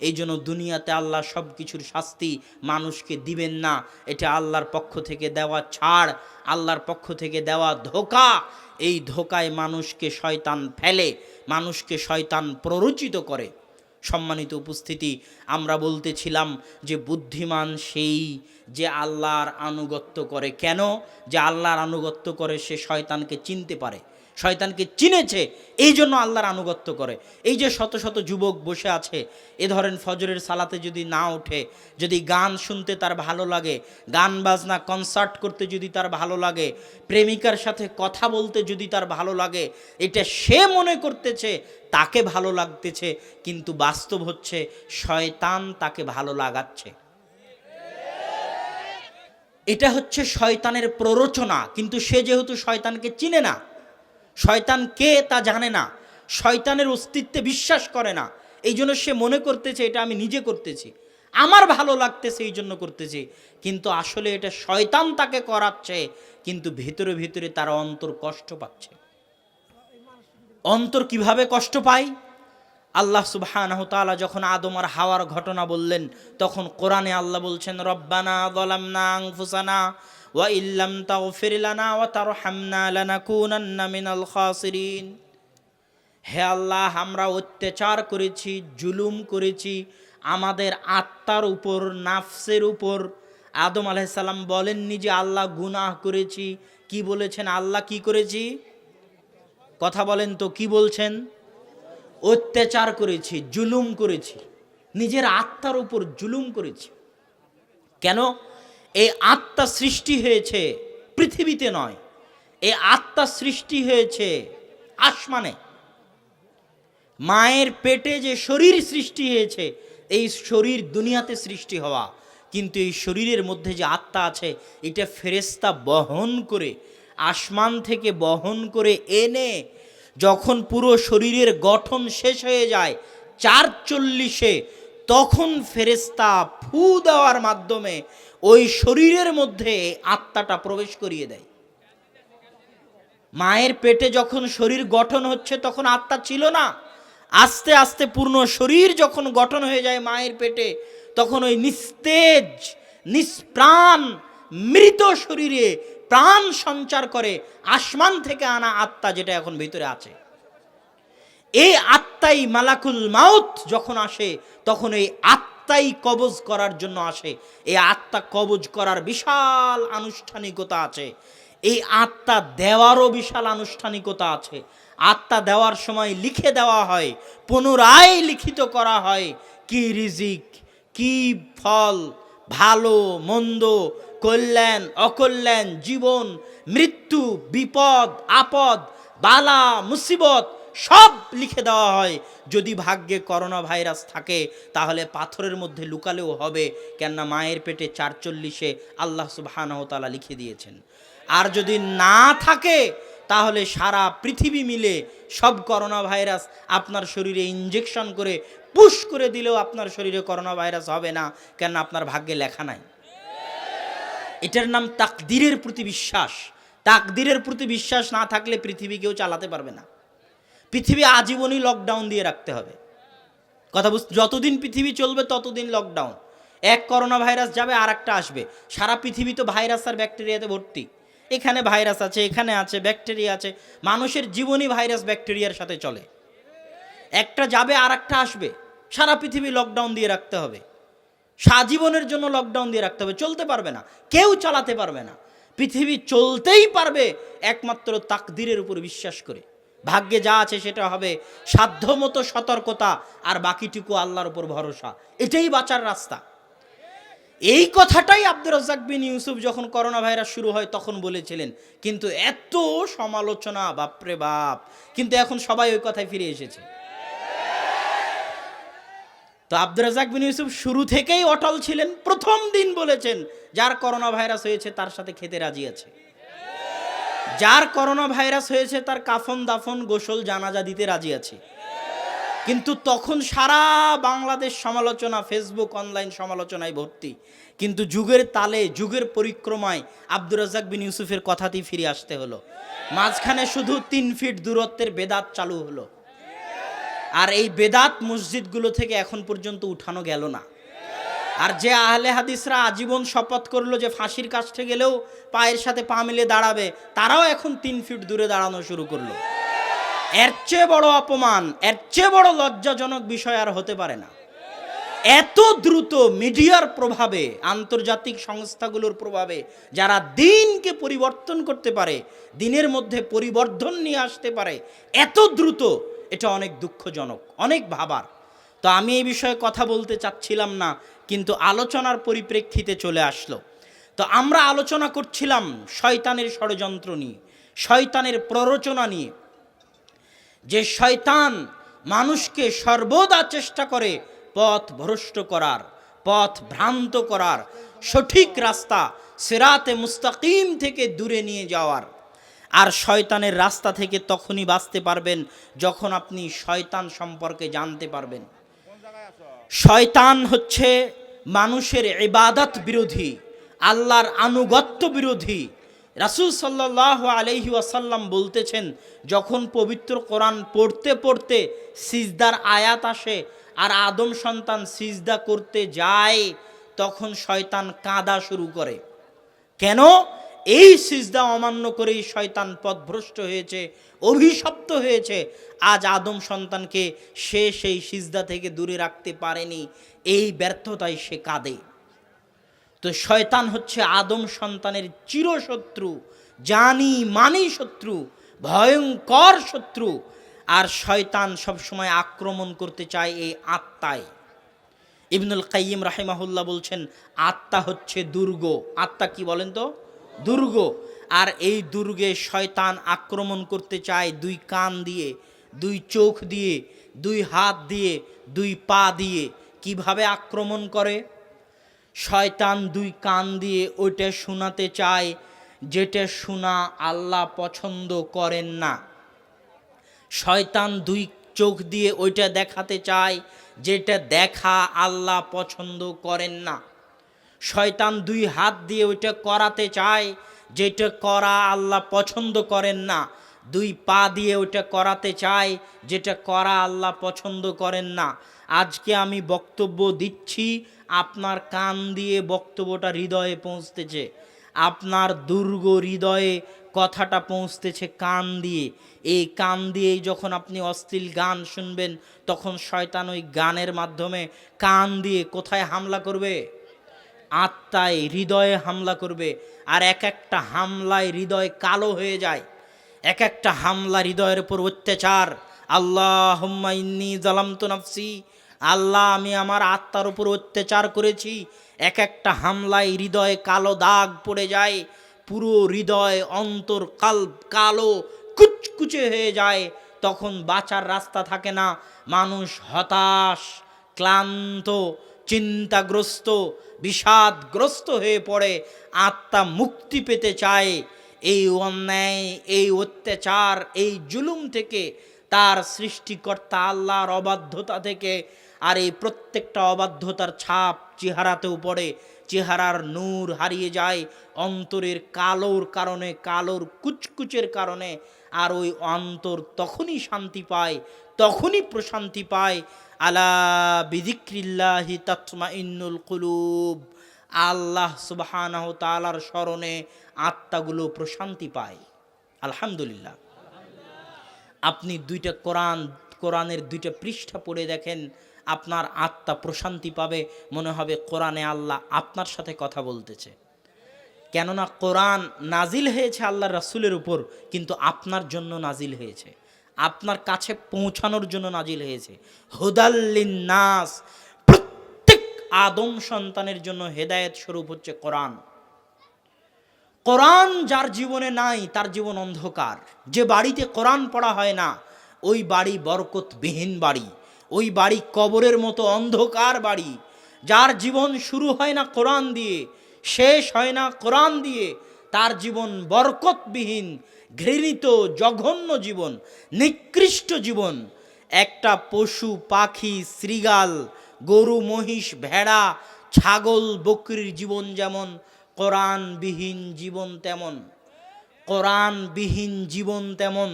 এই জন্য দুনিয়াতে আল্লাহ সব কিছুর শাস্তি মানুষকে দিবেন না। এটা আল্লাহর পক্ষ থেকে দেওয়া ছাড়, আল্লাহর পক্ষ থেকে দেওয়া ধোঁকা। এই ধোঁকায় মানুষকে শয়তান ফেলে, মানুষকে শয়তান প্ররোচিত করে। সম্মানিত উপস্থিতি, আমরা বলতেছিলাম যে বুদ্ধিমান সেই যে আল্লাহর আনুগত্য করে। কেন? যে আল্লাহর আনুগত্য করে সে শয়তানকে চিনতে পারে, শয়তানকে চিনেছে, এই জন্য আল্লাহর আনুগত্য করে। এই যে শত শত যুবক বসে আছে, এ ধরেন ফজরের সালাতে যদি না ওঠে, যদি গান শুনতে তার ভালো লাগে, গান বাজনা কনসার্ট করতে যদি তার ভালো লাগে, প্রেমিকার সাথে কথা বলতে যদি তার ভালো লাগে, এটা সে মনে করতেছে তাকে ভালো লাগতেছে, কিন্তু বাস্তব হচ্ছে শয়তান তাকে ভালো লাগাচ্ছে। এটা হচ্ছে শয়তানের প্ররোচনা। কিন্তু সে যেহেতু শয়তানকে চিনে না, শয়তান কে তা জানে না, শয়তানের অস্তিত্বে বিশ্বাস করে না, এই জন্য সে মনে করতেছে এটা আমি নিজে করতেছি, আমার ভালো লাগতেছে এই জন্য করতেছি। কিন্তু আসলে এটা শয়তান তাকে করাচ্ছে, কিন্তু ভিতরে ভিতরে তার অন্তর কষ্ট পাচ্ছে। অন্তর কিভাবে কষ্ট পায়? আল্লাহ সুবহানাহু তাআলা যখন আদম আর হাওয়ার ঘটনা বললেন, তখন কোরআনে আল্লাহ বলছেন, রব্বানা যালামনা আনফুসানা ওয়া ইল্লাম তাগফির লানা ওয়া তারহামনা লানাকুনান্না মিনাল খাসিরিন। হে আল্লাহ, আমরা অত্যাচার করেছি, জুলুম করেছি আমাদের আত্মার উপর, নাফসের উপর। আদম আলাইহিস সালাম বলেননি যে আল্লাহ গুনাহ করেছি। কি বলেছেন? আল্লাহ কি করেছি? কথা বলেন তো, কি বলছেন? অত্যাচার করেছি, জুলুম করেছি, নিজের আত্মার উপর জুলুম করেছি। কেন? এই আত্মা সৃষ্টি হয়েছে পৃথিবীতে নয়, এই আত্মা সৃষ্টি হয়েছে আসমানে। মায়ের পেটে যে শরীর সৃষ্টি হয়েছে, এই শরীর দুনিয়াতে সৃষ্টি হওয়া, কিন্তু এই শরীরের মধ্যে যে আত্মা আছে, এটা ফেরেশতা বহন করে, আসমান থেকে বহন করে এনে, যখন পুরো শরীরের গঠন শেষ হয়ে যায় ৪৪-এ, তখন ফেরেশতা ফু দেওয়ার মাধ্যমে ওই শরীরের মধ্যে আত্মাটা প্রবেশ করিয়ে দেয়। মায়ের পেটে যখন শরীর গঠন হচ্ছে তখন আত্মা ছিল না। আস্তে আস্তে পূর্ণ শরীর যখন গঠন হয়ে যায় মায়ের পেটে, তখন ওই নিস্তেজ, নিষ্প্রাণ, মৃত শরীরে প্রাণ সঞ্চার করে আসমান থেকে আনা আত্মা, যেটা এখন ভিতরে আছে। এই আত্মাই মালাকুল মাউত যখন আসে, তখন এই আত্মাই কবজ করার জন্য আসে। এই আত্মা কবজ করার বিশাল আনুষ্ঠানিকতা আছে, এই আত্মা দেওয়ারও বিশাল আনুষ্ঠানিকতা আছে। আত্মা দেওয়ার সময় লিখে দেওয়া হয়, পুনরায় লিখিত করা হয় কি রিজিক, কি ফল, ভালো মন্দ, কল্যাণ অকল্যাণ, জীবন মৃত্যু, বিপদ আপদ, বালা মুসিবত সব লিখে দেওয়া হয়। যদি ভাগ্যে করোনা ভাইরাস থাকে তাহলে পাথরের মধ্যে লুকালেও হবে, কেননা মায়ের পেটে ৪৪-এ আল্লাহ সুবহানাহু ওয়া তাআলা লিখে দিয়েছেন। আর যদি না থাকে তাহলে সারা পৃথিবী মিলে সব করোনা ভাইরাস আপনার শরীরে ইনজেকশন করে পুশ করে দিলেও আপনার শরীরে করোনা ভাইরাস হবে না, কেননা আপনার ভাগ্যে লেখা নাই। এটার নাম তাকদীরের প্রতি বিশ্বাস। তাকদীরের প্রতি বিশ্বাস না থাকলে পৃথিবী কেউ চালাতে পারবে না। পৃথিবী আজীবনই লকডাউন দিয়ে রাখতে হবে। কথা যতদিন পৃথিবী চলবে ততদিন লকডাউন। এক করোনা ভাইরাস যাবে আর একটা আসবে। সারা পৃথিবী তো ভাইরাস আর ব্যাকটেরিয়াতে ভর্তি। এখানে ভাইরাস আছে, এখানে আছে, ব্যাকটেরিয়া আছে। মানুষের জীবনই ভাইরাস ব্যাকটেরিয়ার সাথে চলে। একটা যাবে আর একটা আসবে। সারা পৃথিবী লকডাউন দিয়ে রাখতে হবে, সাজীবনের জন্য লকডাউন দিয়ে রাখতে হবে। চলতে পারবে না, কেউ চালাতে পারবে না। পৃথিবী চলতেই পারবে একমাত্র তাকদীরের উপর বিশ্বাস করে। ভাগ্যে যা আছে সেটা হবে, সাধ্যমতো সতর্কতা, আর বাকিটুকু আল্লাহর উপর ভরসা। এটাই বাঁচার রাস্তা। এই কথাটাই আব্দুর রাজ্জাক বিন ইউসুফ যখন করোনা ভাইরাস শুরু হয় তখন বলেছিলেন। কিন্তু এত সমালোচনা, বাপরে বাপ! কিন্তু এখন সবাই ওই কথায় ফিরে এসেছে। তো আব্দুর রাজ্জাক বিন ইউসুফ শুরু থেকেই অটল ছিলেন। প্রথম দিন বলেছেন যার করোনা ভাইরাস হয়েছে তার সাথে খেতে রাজি আছে। যার করোনা ভাইরাস হয়েছে তার কাফন দাফন গোসল জানাজা দিতে রাজি আছে। কিন্তু তখন সারা বাংলাদেশ সমালোচনা, ফেসবুক অনলাইন সমালোচনায় ভর্তি। কিন্তু যুগের তালে, যুগের পরিক্রমায় আব্দুর রাজ্জাক বিন ইউসুফের কথাতেই ফিরে আসতে হলো। মাঝখানে শুধু ৩ ফিট দূরত্বের বেদাত চালু হলো, আর এই বেদাত মসজিদগুলো থেকে এখন পর্যন্ত উঠানো গেল না। আর যে আহলে হাদিসরা আজীবন শপথ করলো যে ফাঁসির কাছে গেলেও পায়ের সাথে পা মিলে দাঁড়াবে, তারাও এখন ৩ ফিট দূরে দাঁড়ানো শুরু করলো। এর চেয়ে বড় অপমান, এর চেয়ে বড় লজ্জাজনক বিষয় আর হতে পারে না। এত দ্রুত মিডিয়ার প্রভাবে, আন্তর্জাতিক সংস্থাগুলোর প্রভাবে যারা দিনকে পরিবর্তন করতে পারে, দিনের মধ্যে পরিবর্তন নিয়ে আসতে পারে এত দ্রুত, এটা অনেক দুঃখজনক, অনেক ভাবার। তো আমি এই বিষয়ে কথা বলতে চাচ্ছিলাম না, কিন্তু আলোচনার পরিপ্রেক্ষিতে চলে আসলো। তো আমরা আলোচনা করছিলাম শয়তানের ষড়যন্ত্র নিয়ে, শয়তানের প্ররোচনা নিয়ে। যে শয়তান মানুষকে সর্বদা চেষ্টা করে পথ ভ্রষ্ট করার, পথ ভ্রান্ত করার, সঠিক রাস্তা সিরাতে মুস্তাকিম থেকে দূরে নিয়ে যাওয়ার। আর শয়তানের রাস্তা থেকে তখনই বাঁচতে পারবেন যখন আপনি শয়তান সম্পর্কে জানতে পারবেন। শয়তান হচ্ছে মানুষের ইবাদত বিরোধী, আল্লাহর আনুগত্য বিরোধী। রাসূল সাল্লাল্লাহু আলাইহি ওয়াসাল্লাম বলতেছেন, যখন পবিত্র কোরআন পড়তে পড়তে সিজদার আয়াত আসে আর আদম সন্তান সিজদা করতে যায়, তখন শয়তান কাঁদা শুরু করে। কেন? এই সিজদা অমান্য করেই শয়তান পথভ্রষ্ট হয়েছে, অভিশপ্ত হয়েছে। আজ আদম সন্তানকে সে সেই সিজদা থেকে দূরে রাখতে পারেনি, এই ব্যর্থতায় সে কাঁদে। তো শয়তান হচ্ছে আদম সন্তানের চিরশত্রু, জানি মানি শত্রু, ভয়ঙ্কর শত্রু। আর শয়তান সবসময় আক্রমণ করতে চায় এই আত্মায়। ইবনুল কাইয়িম রাহিমাহুল্লাহ বলছেন, আত্মা হচ্ছে দুর্গ। আত্মা কি বলেন তো? দুর্গ। আর এই দুর্গে শয়তান আক্রমণ করতে চায় 2 কান দিয়ে, 2 চোখ দিয়ে, 2 হাত দিয়ে, 2 পা দিয়ে। কিভাবে আক্রমণ করে? শয়তান 2 কান দিয়ে ওইটা শোনাতে চায় যেটা শোনা আল্লাহ পছন্দ করেন না। শয়তান 2 চোখ দিয়ে ওইটা দেখাতে চায় যেটা দেখা আল্লাহ পছন্দ করেন না। শয়তান 2 হাত দিয়ে ওইটা করাতে চায় যেটা করা আল্লাহ পছন্দ করেন না। 2 পা দিয়ে ওইটা করাতে চায় যেটা করা আল্লাহ পছন্দ করেন না। আজকে আমি বক্তব্য দিচ্ছি, আপনার কান দিয়ে বক্তব্যটা হৃদয়ে পৌঁছতেছে, আপনার দুর্গ হৃদয়ে কথাটা পৌঁছতেছে কান দিয়ে। এই কান দিয়েই যখন আপনি অশ্লীল গান শুনবেন, তখন শয়তান ওই গানের মাধ্যমে কান দিয়ে কোথায় হামলা করবে? আত্মায়, হৃদয়ে হামলা করবে। আর এক একটা হামলায় হৃদয় কালো হয়ে যায়, এক একটা হামলা হৃদয়ের উপর অত্যাচার। আল্লাহুম্মা ইন্নী যালামতু নাফসি, আল্লাহ আমি আমার আত্মার উপর অত্যাচার করেছি। এক একটা হামলায় হৃদয়ে কালো দাগ পড়ে যায়, পুরো হৃদয় অন্তর কালো কুচকুচ কুচকুচে হয়ে যায়, তখন বাঁচার রাস্তা থাকে না। মানুষ হতাশ, ক্লান্ত, চিন্তাগ্রস্ত, বিষাদগ্রস্ত হয়ে পড়ে, আত্মা মুক্তি পেতে চায় এই অন্যায়, এই অত্যাচার, এই জুলুম থেকে, তার সৃষ্টিকর্তা আল্লাহর অবাধ্যতা থেকে। আর এই প্রত্যেকটা অবাধ্যতার ছাপ চেহারাতেও পড়ে, চেহারার নূর হারিয়ে যায় অন্তরের কালোর কারণে, কালোর কুচকুচের কারণে। আর ওই অন্তর তখনই শান্তি পায়, তখনই প্রশান্তি পায়। আলা বিযিক্রিল্লাহি তাতমাইন্নুল কুলুব, আল্লাহ সুবহানাহু তাআলার স্মরণে আত্মাগুলো প্রশান্তি পায়। আলহামদুলিল্লাহ। আপনি কোরআনের দুইটা পৃষ্ঠা পড়ে দেখেন, আপনার আত্মা প্রশান্তি পাবে, মনে হবে কোরআনে আল্লাহ আপনার সাথে কথা বলতেছে। কেননা কোরআন নাজিল হয়েছে আল্লাহর রাসূলের উপর, কিন্তু আপনার জন্য নাজিল হয়েছে, আপনার কাছে পৌঁছানোর জন্য নাজিল হয়েছে। হুদাল লিন্নাস, প্রত্যেক আদম সন্তানের জন্য হেদায়েত স্বরূপ হচ্ছে কোরআন। কোরআন যার জীবনে নাই তার জীবন অন্ধকার। যে বাড়িতে কোরআন পড়া হয় না ওই বাড়ি বরকতবিহীন বাড়ি, ওই বাড়ি কবরের মতো অন্ধকার বাড়ি। যার জীবন শুরু হয় না কোরআন দিয়ে, শেষ হয় না কোরআন দিয়ে, তার জীবন বরকতবিহীন, ঘৃণিত, জঘন্য জীবন, নিকৃষ্ট জীবন। একটা পশু পাখি, শৃগাল, গরু মহিষ ভেড়া ছাগল বকরির জীবন যেমন, কোরআনবিহীন জীবন তেমন। কোরআনবিহীন জীবন তেমন।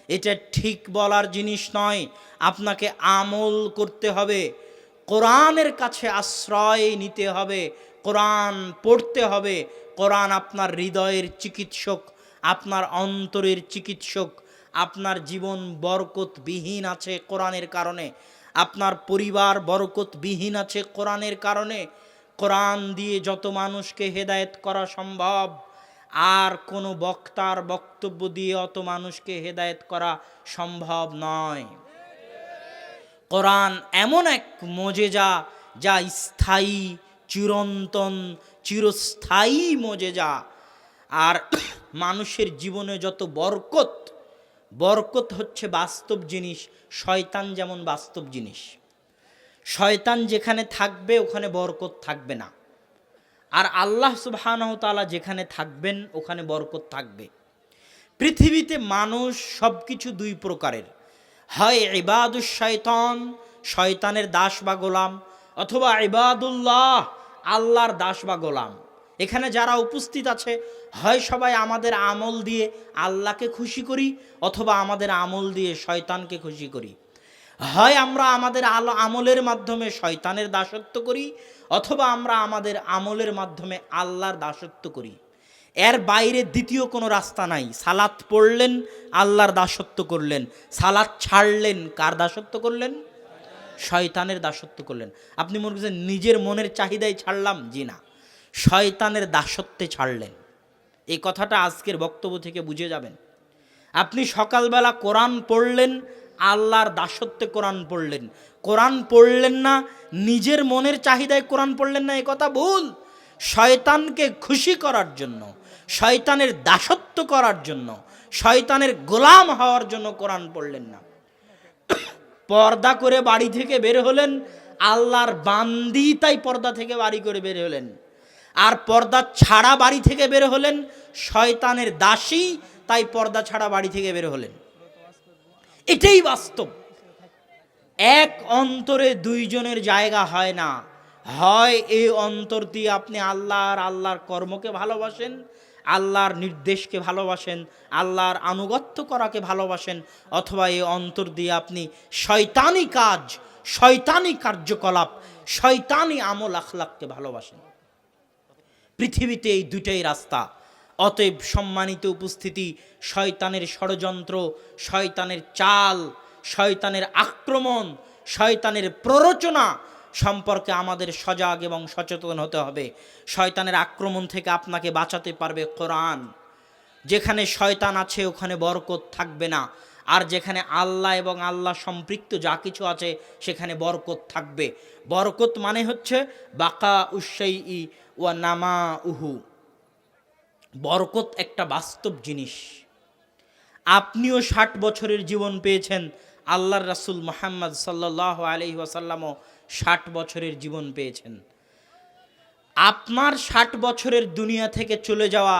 এটা ঠিক বলার জিনিস নয়, আপনাকে আমল করতে হবে, কোরআনের কাছে আশ্রয় নিতে হবে, কোরআন পড়তে হবে। কোরআন আপনার হৃদয়ের চিকিৎসক, আপনার অন্তরের চিকিৎসক। আপনার জীবন বরকতবিহীন আছে কোরআনের কারণে, আপনার পরিবার বরকতবিহীন আছে কোরআনের কারণে। কোরআন দিয়ে যত মানুষকে হেদায়েত করা সম্ভব, আর কোনো বক্তার বক্তব্য দিয়ে অত মানুষকে হেদায়েত করা সম্ভব নয়। কোরআন এমন এক মোজেজা, যা স্থায়ী, চিরন্তন, চিরস্থায়ী মোজেজা। আর মানুষের জীবনে যত বরকত, বরকত হচ্ছে বাস্তব জিনিস। শয়তান যেমন বাস্তব জিনিস, শয়তান যেখানে থাকবে ওখানে বরকত থাকবে না, আর আল্লাহ সুবহানাহু তাআলা যেখানে থাকবেন ওখানে বরকত থাকবে। পৃথিবীতে মানুষ সব কিছু দুই প্রকারের, হয় ইবাদুশ শয়তান, শয়তানের দাস বা গোলাম, অথবা ইবাদুল্লাহ, আল্লাহর দাস বা গোলাম। এখানে যারা উপস্থিত আছে, হয় সবাই আমাদের আমল দিয়ে আল্লাহকে খুশি করি, অথবা আমাদের আমল দিয়ে শয়তানকে খুশি করি। হয় আমরা আমাদের আমলের মাধ্যমে শয়তানের দাসত্ব করি, অথবা আমরা আমাদের আমলের মাধ্যমে আল্লাহর দাসত্ব করি। এর বাইরে দ্বিতীয় কোনো রাস্তা নাই। সালাত পড়লেন, আল্লাহর দাসত্ব করলেন। সালাত ছাড়লেন, কার দাসত্ব করলেন? শয়তানের দাসত্ব করলেন। আপনি মনে করছেন নিজের মনের চাহিদাই ছাড়লাম? জি না, শয়তানের দাসত্বে ছাড়লেন। এই কথাটা আজকের বক্তব্য থেকে বুঝে যাবেন। আপনি সকালবেলা কোরআন পড়লেন, আল্লাহর দাসত্বে কোরআন পড়লেন। কোরআন পড়লেন না, নিজের মনের চাহিদায় কোরআন পড়লেন না, এ কথা ভুল। শয়তানকে খুশি করার জন্য, শয়তানের দাসত্ব করার জন্য, শয়তানের গোলাম হওয়ার জন্য কোরআন পড়লেন না। পর্দা করে বাড়ি থেকে বের হলেন, আল্লাহর বান্দি তাই পর্দা থেকে বাড়ি করে বের হলেন। আর পর্দা ছাড়া বাড়ি থেকে বের হলেন, শয়তানের দাসী তাই পর্দা ছাড়া বাড়ি থেকে বের হলেন। এটাই বাস্তব। এক অন্তরে দুইজনের জায়গা হয় না। হয় এই অন্তর দিয়ে আপনি আল্লাহর কর্মকে ভালোবাসেন, আল্লাহর নির্দেশকে ভালোবাসেন, আল্লাহর আনুগত্য করাকে ভালোবাসেন, অথবা এই অন্তর দিয়ে আপনি শয়তানি কাজ, শয়তানি কার্যকলাপ, শয়তানি আমল আখলাককে ভালোবাসেন। পৃথিবীতে এই দুটাই রাস্তা। অতএব সম্মানিত উপস্থিতি, শয়তানের ষড়যন্ত্র, শয়তানের চাল, শয়তানের আক্রমণ, শয়তানের প্ররোচনা সম্পর্কে আমাদের সজাগ এবং সচেতন হতে হবে। শয়তানের আক্রমণ থেকে আপনাকে বাঁচাতে পারবে কোরআন। যেখানে শয়তান আছে ওখানে বরকত থাকবে না, আর যেখানে আল্লাহ এবং আল্লাহ সম্পৃক্ত যা কিছু আছে সেখানে বরকত থাকবে। বরকত মানে হচ্ছে বাকা উশাইই ওয়া নামা উহু। বরকত একটা বাস্তব জিনিস। আপনিও 60 বছরের জীবন পেয়েছেন, আল্লাহর রাসূল মুহাম্মদ সাল্লাল্লাহু আলাইহি ওয়াসাল্লামও 60 বছরের জীবন পেয়েছেন। আপনার 60 বছরের দুনিয়া থেকে চলে যাওয়া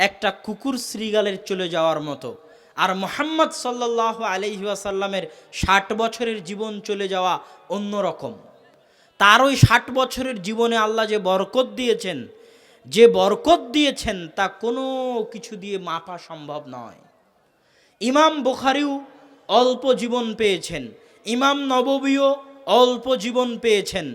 একটা কুকুর শ্রীগালের চলে যাওয়ার মতো, আর মুহাম্মদ সাল্লাল্লাহু আলাইহি ওয়াসাল্লামের 60 বছরের জীবন চলে যাওয়া অন্যরকম। তার ওই 60 বছরের জীবনে আল্লাহ যে বরকত দিয়েছেন তা কোনো কিছু দিয়ে মাপা সম্ভব নয়। ইমাম বুখারীও অল্প জীবন পেয়েছেন, ইমাম নববীও অল্প জীবন পেয়েছেন,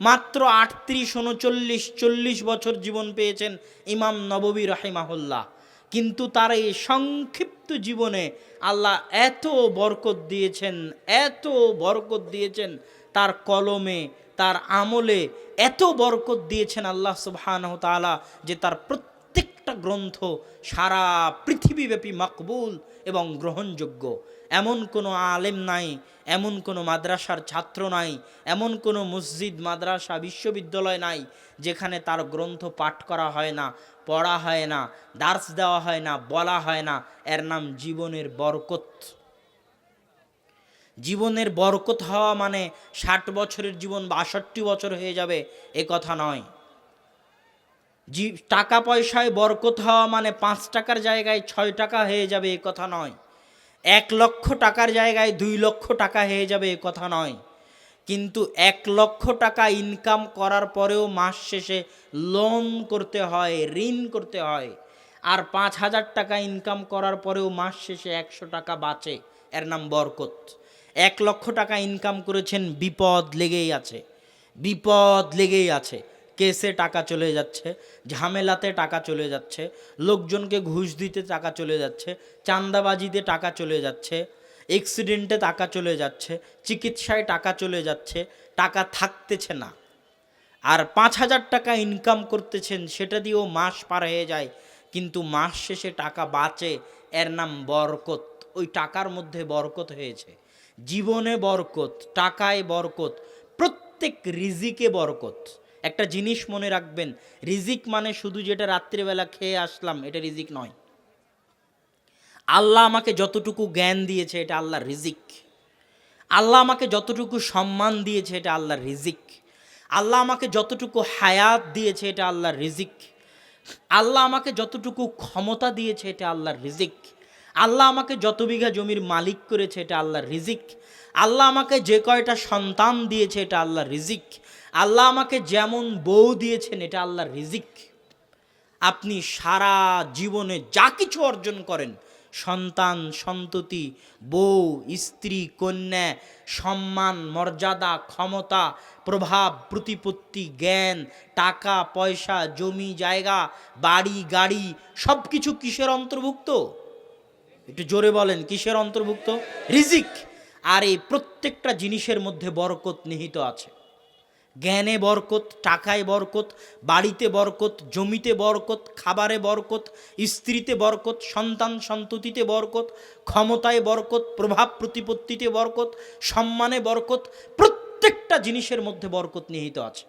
মাত্র 38, 39, 40 বছর জীবন পেয়েছেন ইমাম নববী রাহিমাহুল্লাহ। কিন্তু তার এই সংক্ষিপ্ত জীবনে আল্লাহ এত বরকত দিয়েছেন, তার কলমে, তার আমলে এত বরকত দিয়েছেন আল্লাহ সুবহানাহু ওয়া তাআলা, যে তার প্রত্যেকটা গ্রন্থ সারা পৃথিবীব্যাপী মাকবুল এবং গ্রহণযোগ্য। এমন কোনো আলেম নাই, এমন কোনো মাদ্রাসার ছাত্র নাই, এমন কোনো মসজিদ, মাদ্রাসা, বিশ্ববিদ্যালয় নাই যেখানে তার গ্রন্থ পাঠ করা হয় না, পড়া হয় না, দার্স দেওয়া হয় না, বলা হয় না। এর নাম জীবনের বরকত। জীবনের বরকত হওয়া মানে 60 বছরের জীবন 62 বছর হয়ে যাবে এ কথা নয়। টাকা পয়সায় বরকত হওয়া মানে 5 টাকার জায়গায় 6 টাকা হয়ে যাবে এ কথা নয়। 1 লক্ষ টাকার জায়গায় 2 লক্ষ টাকা হয়ে যাবে এ কথা নয়। কিন্তু 1 লক্ষ টাকা ইনকাম করার পরেও মাস শেষে লোন করতে হয়, ঋণ করতে হয়। আর 5,000 টাকা ইনকাম করার পরেও মাস শেষে 100 টাকা বাঁচে, এর নাম বরকত। 1 লক্ষ টাকা ইনকাম করেছেন, বিপদ লেগেই আছে। কেসে টাকা চলে যাচ্ছে, ঝামেলাতে টাকা চলে যাচ্ছে, লোকজনকে ঘুষ দিতে টাকা চলে যাচ্ছে, চাঁদাবাজিতে টাকা চলে যাচ্ছে, অ্যাক্সিডেন্টে টাকা চলে যাচ্ছে, চিকিৎসায় টাকা চলে যাচ্ছে, টাকা থাকতেছে না। আর 5,000 টাকা ইনকাম করতেছেন, সেটা দিয়েও মাস পার হয়ে যায়, কিন্তু মাস শেষে টাকা বাঁচে, এর নাম বরকত। ওই টাকার মধ্যে বরকত হয়েছে। জীবনে বরকত, টাকায় বরকত, প্রত্যেক রিজিকে বরকত। একটা জিনিস মনে রাখবেন, রিজিক মানে শুধু যেটা রাত্রিবেলা খেয়ে আসলাম এটা রিজিক নয়। আল্লাহ আমাকে যতটুকু জ্ঞান দিয়েছে এটা আল্লাহর রিজিক। আল্লাহ আমাকে যতটুকু সম্মান দিয়েছে এটা আল্লাহর রিজিক। আল্লাহ আমাকে যতটুকু হায়াত দিয়েছে এটা আল্লাহর রিজিক। আল্লাহ আমাকে যতটুকু ক্ষমতা দিয়েছে এটা আল্লাহর রিজিক। আল্লাহ আমাকে যত বিঘা জমির মালিক করেছে এটা আল্লাহর রিজিক। আল্লাহ আমাকে যে কয়টা সন্তান দিয়েছে এটা আল্লাহর রিজিক। আল্লাহ আমাকে যেমন বউ দিয়েছেন এটা আল্লাহর রিজিক। আপনি সারা জীবনে যা কিছু অর্জন করেন, সন্তান, সন্ততি, বউ, স্ত্রী, কন্যা, সম্মান, মর্যাদা, ক্ষমতা, প্রভাব, প্রতিপত্তি, জ্ঞান, টাকা পয়সা, জমি জায়গা, বাড়ি গাড়ি, সব কিছু কিসের অন্তর্ভুক্ত? একটু জোরে বলেন, কিসের অন্তর্ভুক্ত? রিজিক। আর এই প্রত্যেকটা জিনিসের মধ্যে বরকত নিহিত আছে। জ্ঞানে বরকত, টাকায় বরকত, বাড়িতে বরকত, জমিতে বরকত, খাবারে বরকত, স্ত্রীতে বরকত, সন্তান সন্ততিতে বরকত, ক্ষমতায় বরকত, প্রভাব প্রতিপত্তিতে বরকত, সম্মানে বরকত, প্রত্যেকটা জিনিসের মধ্যে বরকত নিহিত আছে।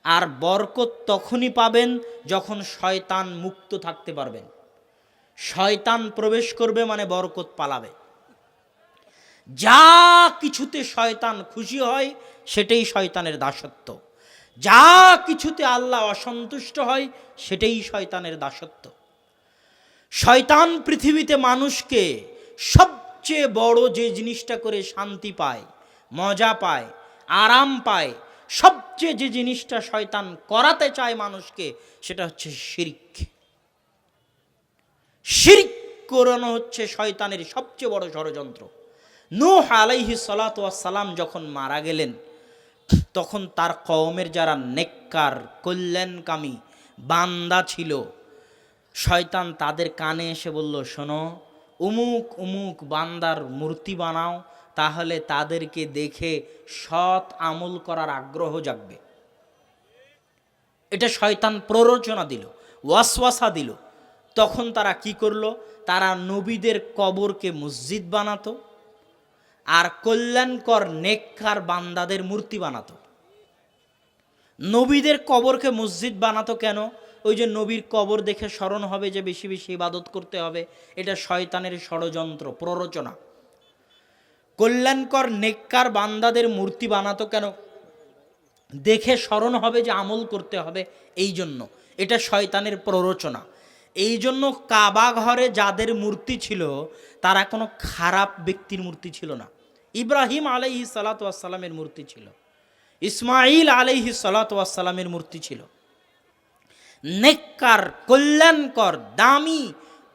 আর বরকত তখনই পাবেন যখন শয়তান মুক্ত থাকতে পারবেন। শয়তান প্রবেশ করবে মানে বরকত পালাবে। যা কিছুতে শয়তান খুশি হয় সেটাই শয়তানের দাসত্ব। যা কিছুতে আল্লাহ অসন্তুষ্ট হয় সেটাই শয়তানের দাসত্ব। শয়তান পৃথিবীতে মানুষকে সবচেয়ে বড় যে জিনিসটা করে শান্তি পায়, মজা পায়, আরাম পায়, সবচেয়ে যে জিনিসটা শয়তান করাতে চায় মানুষকে, সেটা হচ্ছে শিরক। শিরক করানো হচ্ছে শয়তানের সবচেয়ে বড় ষড়যন্ত্র। নূহ আলাইহিস সালাতু ওয়াস সালাম যখন মারা গেলেন, তখন তার কওমের যারা নেককার, কল্যাণকামী বান্দা ছিল, শয়তান তাদের কানে এসে বলল, শোনো, উমুক উমুক বান্দার মূর্তি বানাও, তাহলে তাদেরকে দেখে সৎ আমল করার আগ্রহ জাগবে। এটা শয়তান প্ররোচনা দিল, ওয়াসওয়াসা দিল। তখন তারা কি করলো? তারা নবীদের কবরকে মসজিদ বানাতো, আর কল্যাণকর নেককার বান্দাদের মূর্তি বানাতো। নবীদের কবরকে মসজিদ বানাতো কেন? ওই যে নবীর কবর দেখে স্মরণ হবে যে বেশি বেশি ইবাদত করতে হবে, এটা শয়তানের ষড়যন্ত্র, প্ররোচনা। কল্যাণকর নেককার বান্দাদের মূর্তি বানাতো কেন? দেখে স্মরণ হবে যে আমল করতে হবে, এই জন্য। এটা শয়তানের প্ররোচনা। এই জন্য কাবা ঘরে যাদের মূর্তি ছিল তারা কোনো খারাপ ব্যক্তির মূর্তি ছিল না। ইব্রাহিম আলাইহিস সালাতু ওয়াস সালামের মূর্তি ছিল, ইসমাইল আলাইহিস সালাতু ওয়াস সালামের মূর্তি ছিল। নেককার, কল্যাণকর, দামি,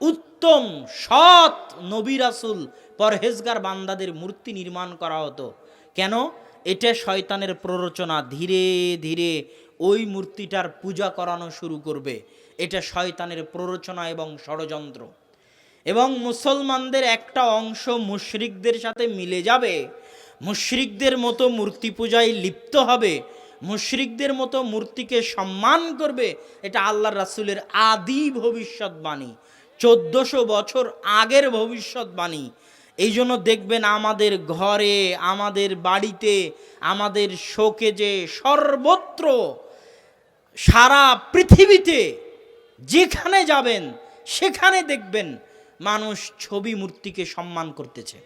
উত্তম, সৎ নবী রাসূল, পরহেজগার বান্দাদের মূর্তি নির্মাণ করা হতো। কেন? এটা শয়তানের প্ররোচনা। ধীরে ধীরে ওই মূর্তিটার পূজা করানো শুরু করবে। এটা শয়তানের প্ররোচনা এবং ষড়যন্ত্র। এবং মুসলমানদের একটা অংশ মুশরিকদের সাথে মিলে যাবে, মুশরিকদের মতো মূর্তি পূজায় লিপ্ত হবে, মুশরিকদের মতো মূর্তিকে সম্মান করবে। এটা আল্লাহর রাসূলের আদি ভবিষ্যৎবাণী, 1400 বছর আগের ভবিষ্যৎবাণী। এই জন্য দেখবেন আমাদের ঘরে, আমাদের বাড়িতে, আমাদের শোকেজে, সর্বত্র, সারা পৃথিবীতে যেখানে যাবেন সেখানে দেখবেন মানুষ ছবি মূর্তিকে সম্মান করতেছে।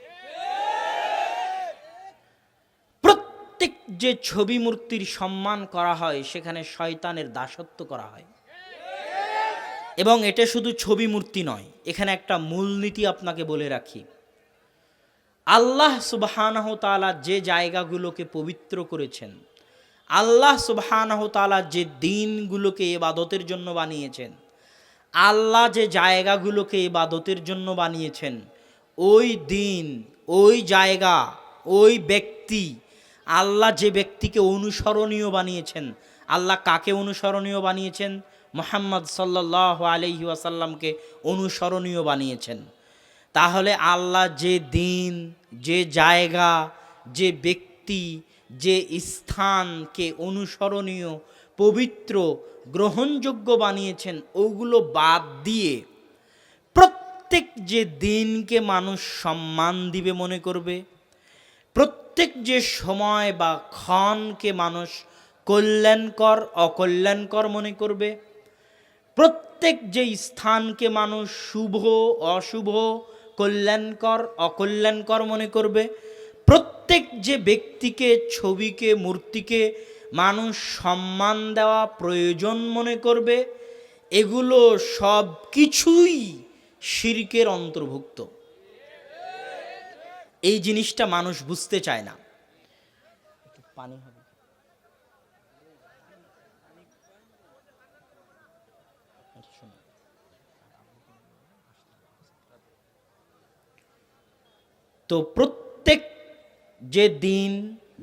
প্রত্যেক যে ছবি মূর্তির সম্মান করা হয় সেখানে শয়তানের দাসত্ব করা হয়। এবং এটা শুধু ছবি মূর্তি নয়, এখানে একটা মূলনীতি আপনাকে বলে রাখি। আল্লাহ সুবহানাহু তাআলা যে জায়গাগুলোকে পবিত্র করেছেন, আল্লাহ সুবহানাহু তাআলা যে দিনগুলোকে ইবাদতের জন্য বানিয়েছেন, আল্লাহ যে জায়গাগুলোকে ইবাদতের জন্য বানিয়েছেন, ওই দিন, ওই জায়গা, ওই ব্যক্তি, আল্লাহ যে ব্যক্তিকে অনুসরণীয় বানিয়েছেন, আল্লাহ কাকে অনুসরণীয় বানিয়েছেন? মুহাম্মদ সাল্লাল্লাহু আলাইহি ওয়াসাল্লামকে অনুসরণীয় বানিয়েছেন। তাহলে আল্লাহ যে দিন, যে জায়গা, যে ব্যক্তি, যে স্থানকে অনুসরণীয়, পবিত্র, গ্রহণযোগ্য বানিয়েছেন, ওগুলো বাদ দিয়ে প্রত্যেক যে দিনকে মানুষ সম্মান দিবে মনে করবে, প্রত্যেক যে সময় বা ক্ষণকে মানুষ কল্যাণকর, অকল্যাণকর মনে করবে, প্রত্যেক যে স্থানকে মানুষ শুভ, অশুভ, কল্যাণকর, অকল্যাণকর মনে করবে, প্রত্যেক যে ব্যক্তিকে, ছবিকে, মূর্তিকে মানুষ সম্মান দেওয়া প্রয়োজন মনে করবে, এগুলো সব কিছুই শিরকের অন্তর্ভুক্ত। এই জিনিসটা মানুষ বুঝতে চায় না। পানি হবে। তো প্রত্যেক যে দিন,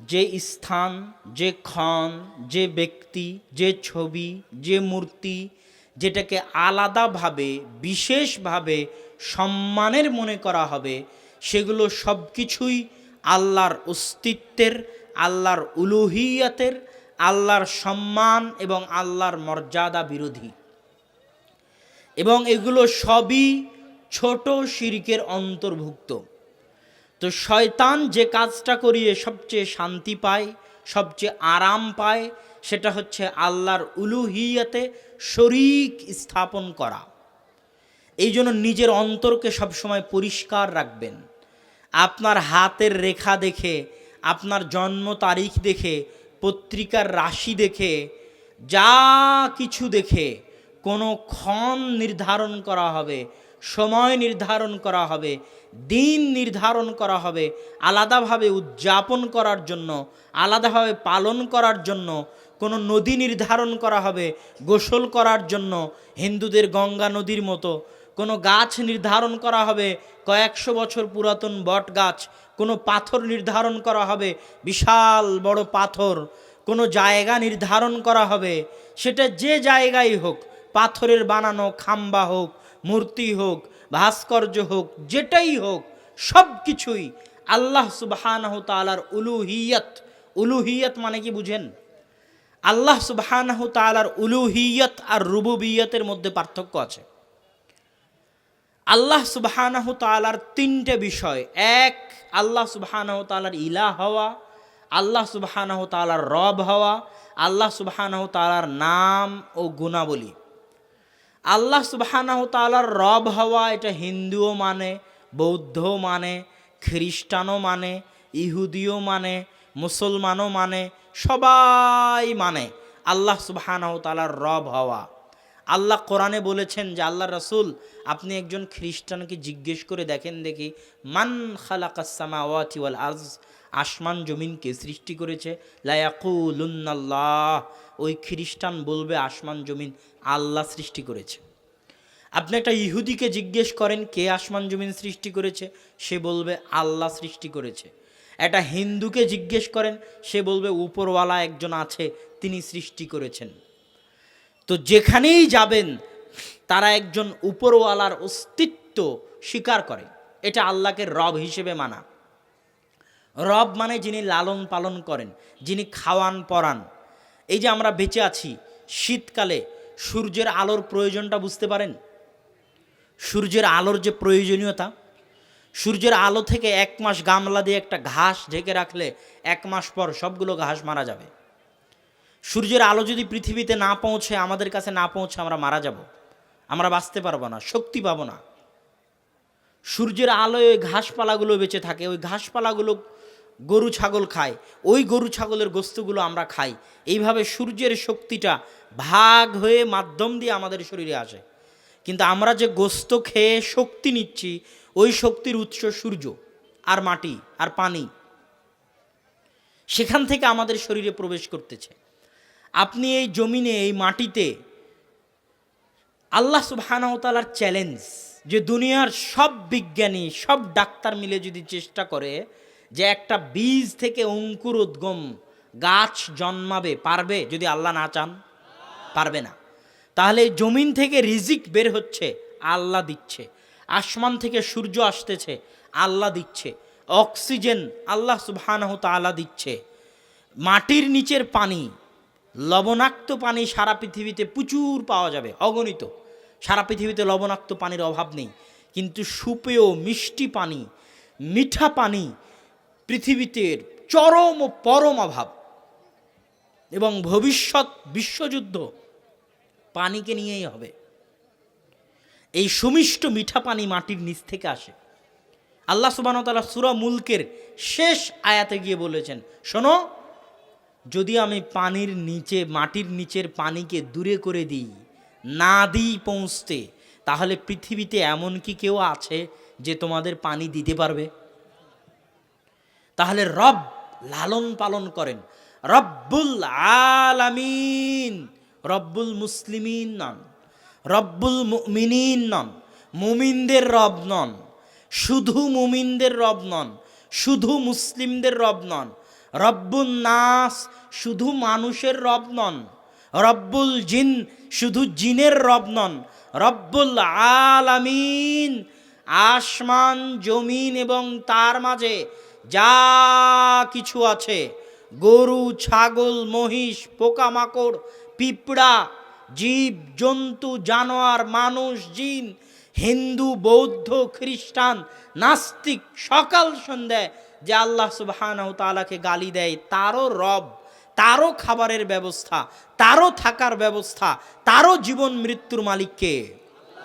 যে স্থান, যে ক্ষণ, যে ব্যক্তি, যে ছবি, যে মূর্তি, যেটাকে আলাদাভাবে, বিশেষভাবে সম্মানের মনে করা হবে, সেগুলো সব কিছুই আল্লাহর অস্তিত্বের, আল্লাহর উলুহিয়াতের, আল্লাহর সম্মান এবং আল্লাহর মর্যাদা বিরোধী। এবং এগুলো সবই ছোট শিরকের অন্তর্ভুক্ত। তো শয়তান যে কাজটা করিয়ে সবচেয়ে শান্তি পায়, সবচেয়ে আরাম পায়, সেটা হচ্ছে আল্লাহর উলুহিয়াতে শরীক স্থাপন করা। এই জন্য নিজের অন্তরকে সবসময় পরিষ্কার রাখবেন। আপনার হাতের রেখা দেখে, আপনার জন্ম তারিখ দেখে, পত্রিকার রাশি দেখে, যা কিছু দেখে কোনো ক্ষণ নির্ধারণ করা হবে, সময় নির্ধারণ করা হবে, দিন নির্ধারণ করা হবে, আলাদাভাবে উদযাপন করার জন্য, আলাদাভাবে পালন করার জন্য কোনো নদী নির্ধারণ করা হবে গোসল করার জন্য, হিন্দুদের গঙ্গা নদীর মতো। কোনো গাছ নির্ধারণ করা হবে, কয়েকশো বছর পুরাতন বট গাছ। কোনো পাথর নির্ধারণ করা হবে, বিশাল বড় পাথর। কোনো জায়গা নির্ধারণ করা হবে, সেটা যে জায়গায় হোক, পাথরের বানানো খাম্বা হোক, মূর্তি হোক, ভাস্কর্য হোক, যেটাই হোক, সব কিছুই আল্লাহ সুবহানাহু তাআলার উলুহিয়ত। উলুহিয়ত মানে কি বুঝেন? আল্লাহ সুবহানাহু তাআলার উলুহিয়ত আর রুবুবিয়তের মধ্যে পার্থক্য আছে। আল্লাহ সুবহানাহু তাআলার তিনটে বিষয়। এক, আল্লাহ সুবহানাহু তাআলার ইলাহ হওয়া, আল্লাহ সুবহানাহু তাআলার রব হওয়া, আল্লাহ সুবহানাহু তাআলার নাম ও গুণাবলী। আল্লাহ সুবহানাহু তাআলার রব হওয়া এটা হিন্দুও মানে, বৌদ্ধও মানে, খ্রিস্টানও মানে, ইহুদিও মানে, মুসলমানও মানে, সবাই মানে আল্লাহ সুবহানাহু তাআলার রব হওয়া। আল্লাহ কোরআনে বলেছেন যে আল্লাহ রাসূল আপনি একজন খ্রিস্টানকে জিজ্ঞেস করে দেখেন দেখি, মান খালাকাস সামাওয়াতি ওয়াল আরজ, আসমান জমিনকে সৃষ্টি করেছে? লা ইয়াকুলুন্নাল্লাহ, ওই খ্রিস্টান বলবে আসমান জমিন আল্লাহ সৃষ্টি করেছে। আপনি একটা ইহুদিকে জিজ্ঞেস করেন কে আসমান জমিন সৃষ্টি করেছে, সে বলবে আল্লাহ সৃষ্টি করেছে। একটা হিন্দুকে জিজ্ঞেস করেন, সে বলবে উপরওয়ালা একজন আছে, তিনি সৃষ্টি করেছেন। তো যেখানেই যাবেন তারা একজন উপরওয়ালার অস্তিত্ব স্বীকার করে। এটা আল্লাহকে রব হিসেবে মানা। রব মানে যিনি লালন পালন করেন, যিনি খাওয়ান পরান। এই যে আমরা বেঁচে আছি, শীতকালে সূর্যের আলোর প্রয়োজনটা বুঝতে পারেন? সূর্যের আলোর যে প্রয়োজনীয়তা, সূর্যের আলো থেকে 1 মাস গামলা দিয়ে একটা ঘাস ঢেকে রাখলে 1 মাস পর সবগুলো ঘাস মারা যাবে। সূর্যের আলো যদি পৃথিবীতে না পৌঁছে, আমাদের কাছে না পৌঁছে, আমরা মারা যাব, আমরা বাঁচতে পারবো না, শক্তি পাবো না। সূর্যের আলোয় ওই ঘাসপালাগুলো বেঁচে থাকে, ওই ঘাসপালাগুলো গরু ছাগল খায়, ওই গরু ছাগলের গোস্তগুলো আমরা খাই। এইভাবে সূর্যের শক্তিটা ভাগ হয়ে মাধ্যম দিয়ে আমাদের শরীরে আসে। কিন্তু আমরা যে গোস্ত খেয়ে শক্তি নিচ্ছি, ওই শক্তির উৎস সূর্য আর মাটি আর পানি, সেখান থেকে আমাদের শরীরে প্রবেশ করতেছে। আপনি এই জমিনে, এই মাটিতে আল্লাহ সুবহানাহু ওয়া তাআলার চ্যালেঞ্জ, যে দুনিয়ার সব বিজ্ঞানী, সব ডাক্তার মিলে যদি চেষ্টা করে যে একটা বীজ থেকে অঙ্কুরোদ্গম গাছ জন্মাবে, পারবে? যদি আল্লাহ না চান, পারবে না। তাহলে জমিন থেকে রিজিক বের হচ্ছে, আল্লাহ দিচ্ছে। আসমান থেকে সূর্য আসতেছে, আল্লাহ দিচ্ছে। অক্সিজেন আল্লাহ সুবহানাহু তাআলা দিচ্ছে। মাটির নিচের পানি, লবণাক্ত পানি সারা পৃথিবীতে প্রচুর পাওয়া যাবে, অগণিত। সারা পৃথিবীতে লবণাক্ত পানির অভাব নেই। কিন্তু সুপেয় মিষ্টি পানি, মিঠা পানি পৃথিবীতে চরম ও পরম অভাব। এবং ভবিষ্যৎ বিশ্বযুদ্ধ পানিকে নিয়েই হবে। এই সুমিষ্ট মিঠা পানি মাটির নিচ থেকে আসে। আল্লাহ সুবহানাহু ওয়া তাআলা সূরা মুলকের শেষ আয়াতে গিয়ে বলেছেন, শোনো, যদি আমি পানির নিচে, মাটির নিচের পানিকে দূরে করে দিই, না দিই পৌঁছতে, তাহলে পৃথিবীতে এমন কি কেউ আছে যে তোমাদের পানি দিতে পারবে? তাহলে রব লালন পালন করেন, রব্বুল আলামিন, রব্বুল মুসলিমিন নন, রব্বুল মুমিনিন নন, মুমিনদের রব নন, শুধু মুমিনদের রব নন, শুধু মুসলিমদের রব নন, রব্বুন নাস, শুধু মানুষের রব নন, রব্বুল জিন, শুধু জিনের রব নন, রব্বুল আলামিন, আসমান জমিন এবং তার মাঝে যা কিছু আছে, গরু ছাগল মহিষ পোকামাকড় পিঁপড়া জীব জন্তু জানোয়ার মানুষ জিন, হিন্দু বৌদ্ধ খ্রিস্টান নাস্তিক সকাল সন্ধ্যায় যে আল্লাহ সুবহানাহু তাআলাকে গালি দেয়, তারও রব, তারও খাবারের ব্যবস্থা, তারও থাকার ব্যবস্থা, তারও জীবন মৃত্যুর মালিককে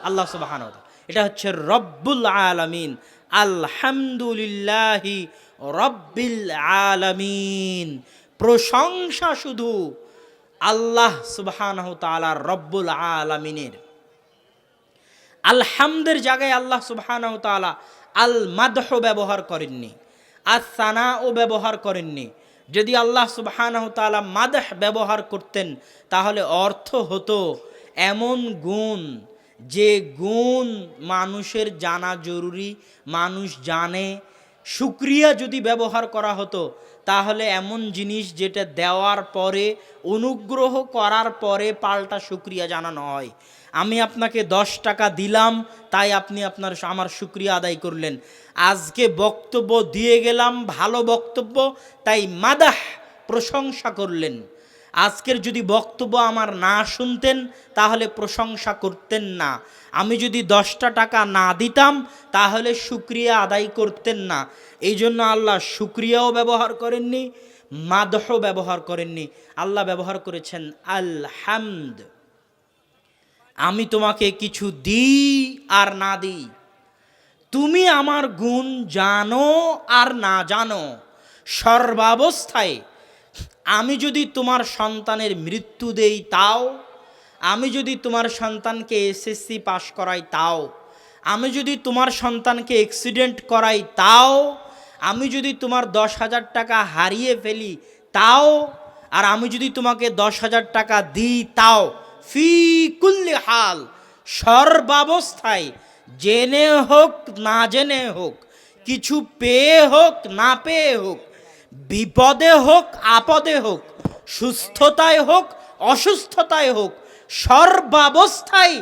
আল্লাহ সুবহানাহু ওয়া তাআলা। এটা হচ্ছে রব্বুল আলামিন। আলহামদুলিল্লাহি রব্বিল আলামিন। প্রশংসা শুধু আল্লাহ সুবহানাহু তাআলার, রব্বুল আলামিনের। আলহামদের জায়গায় আল্লাহ সুবহানাহু তাআলা আল মাদহ ব্যবহার করেননি, আস-সানাও ব্যবহার করেননি। যদি আল্লাহ সুবহানাহু তাআলা মাদহ ব্যবহার করতেন, তাহলে অর্থ হতো এমন গুণ, যে গুণ মানুষের জানা জরুরি, মানুষ জানে। শুকরিয়া যদি ব্যবহার করা হতো, তাহলে এমন জিনিস যেটা দেওয়ার পরে, অনুগ্রহ করার পরে পাল্টা শুকরিয়া জানানো হয়। আমি আপনাকে 10 টাকা দিলাম, তাই আপনি আমার শুকরিয়া আদায় করলেন। আজকে বক্তব্য দিয়ে গেলাম, ভালো বক্তব্য, তাই মাদাহ, প্রশংসা করলেন। আজকের যদি বক্তব্য আমার না শুনতেন, তাহলে প্রশংসা করতেন না। আমি যদি 10টা টাকা না দিতাম, তাহলে শুকরিয়া আদায় করতেন না। এই জন্য আল্লাহ শুকরিয়াও ব্যবহার করেননি, মাদহ ব্যবহার করেননি। আল্লাহ ব্যবহার করেছেন আলহামদ। আমি তোমাকে কিছু দিই আর না দিই, তুমি আমার গুণ জানো আর না জানো, সর্বাবস্থায় আমি যদি তোমার সন্তানের মৃত্যু দেই তাও, আমি যদি তোমার সন্তানকে এসএসসি পাশ করাই তাও, আমি যদি তোমার সন্তানকে অ্যাক্সিডেন্ট করাই তাও, আমি যদি তোমার 10,000 টাকা হারিয়ে ফেলি তাও, আর আমি যদি তোমাকে 10,000 টাকা দিই তাও, ফি কুল্লি হাল, সর্বাবস্থায়, জেনে হোক না জেনে হোক, কিছু পেয়ে হোক না পেয়ে হোক, বিপদে হোক আপদে হোক, সুস্থতায় হোক অসুস্থতায় হোক, সর্বাবস্থায়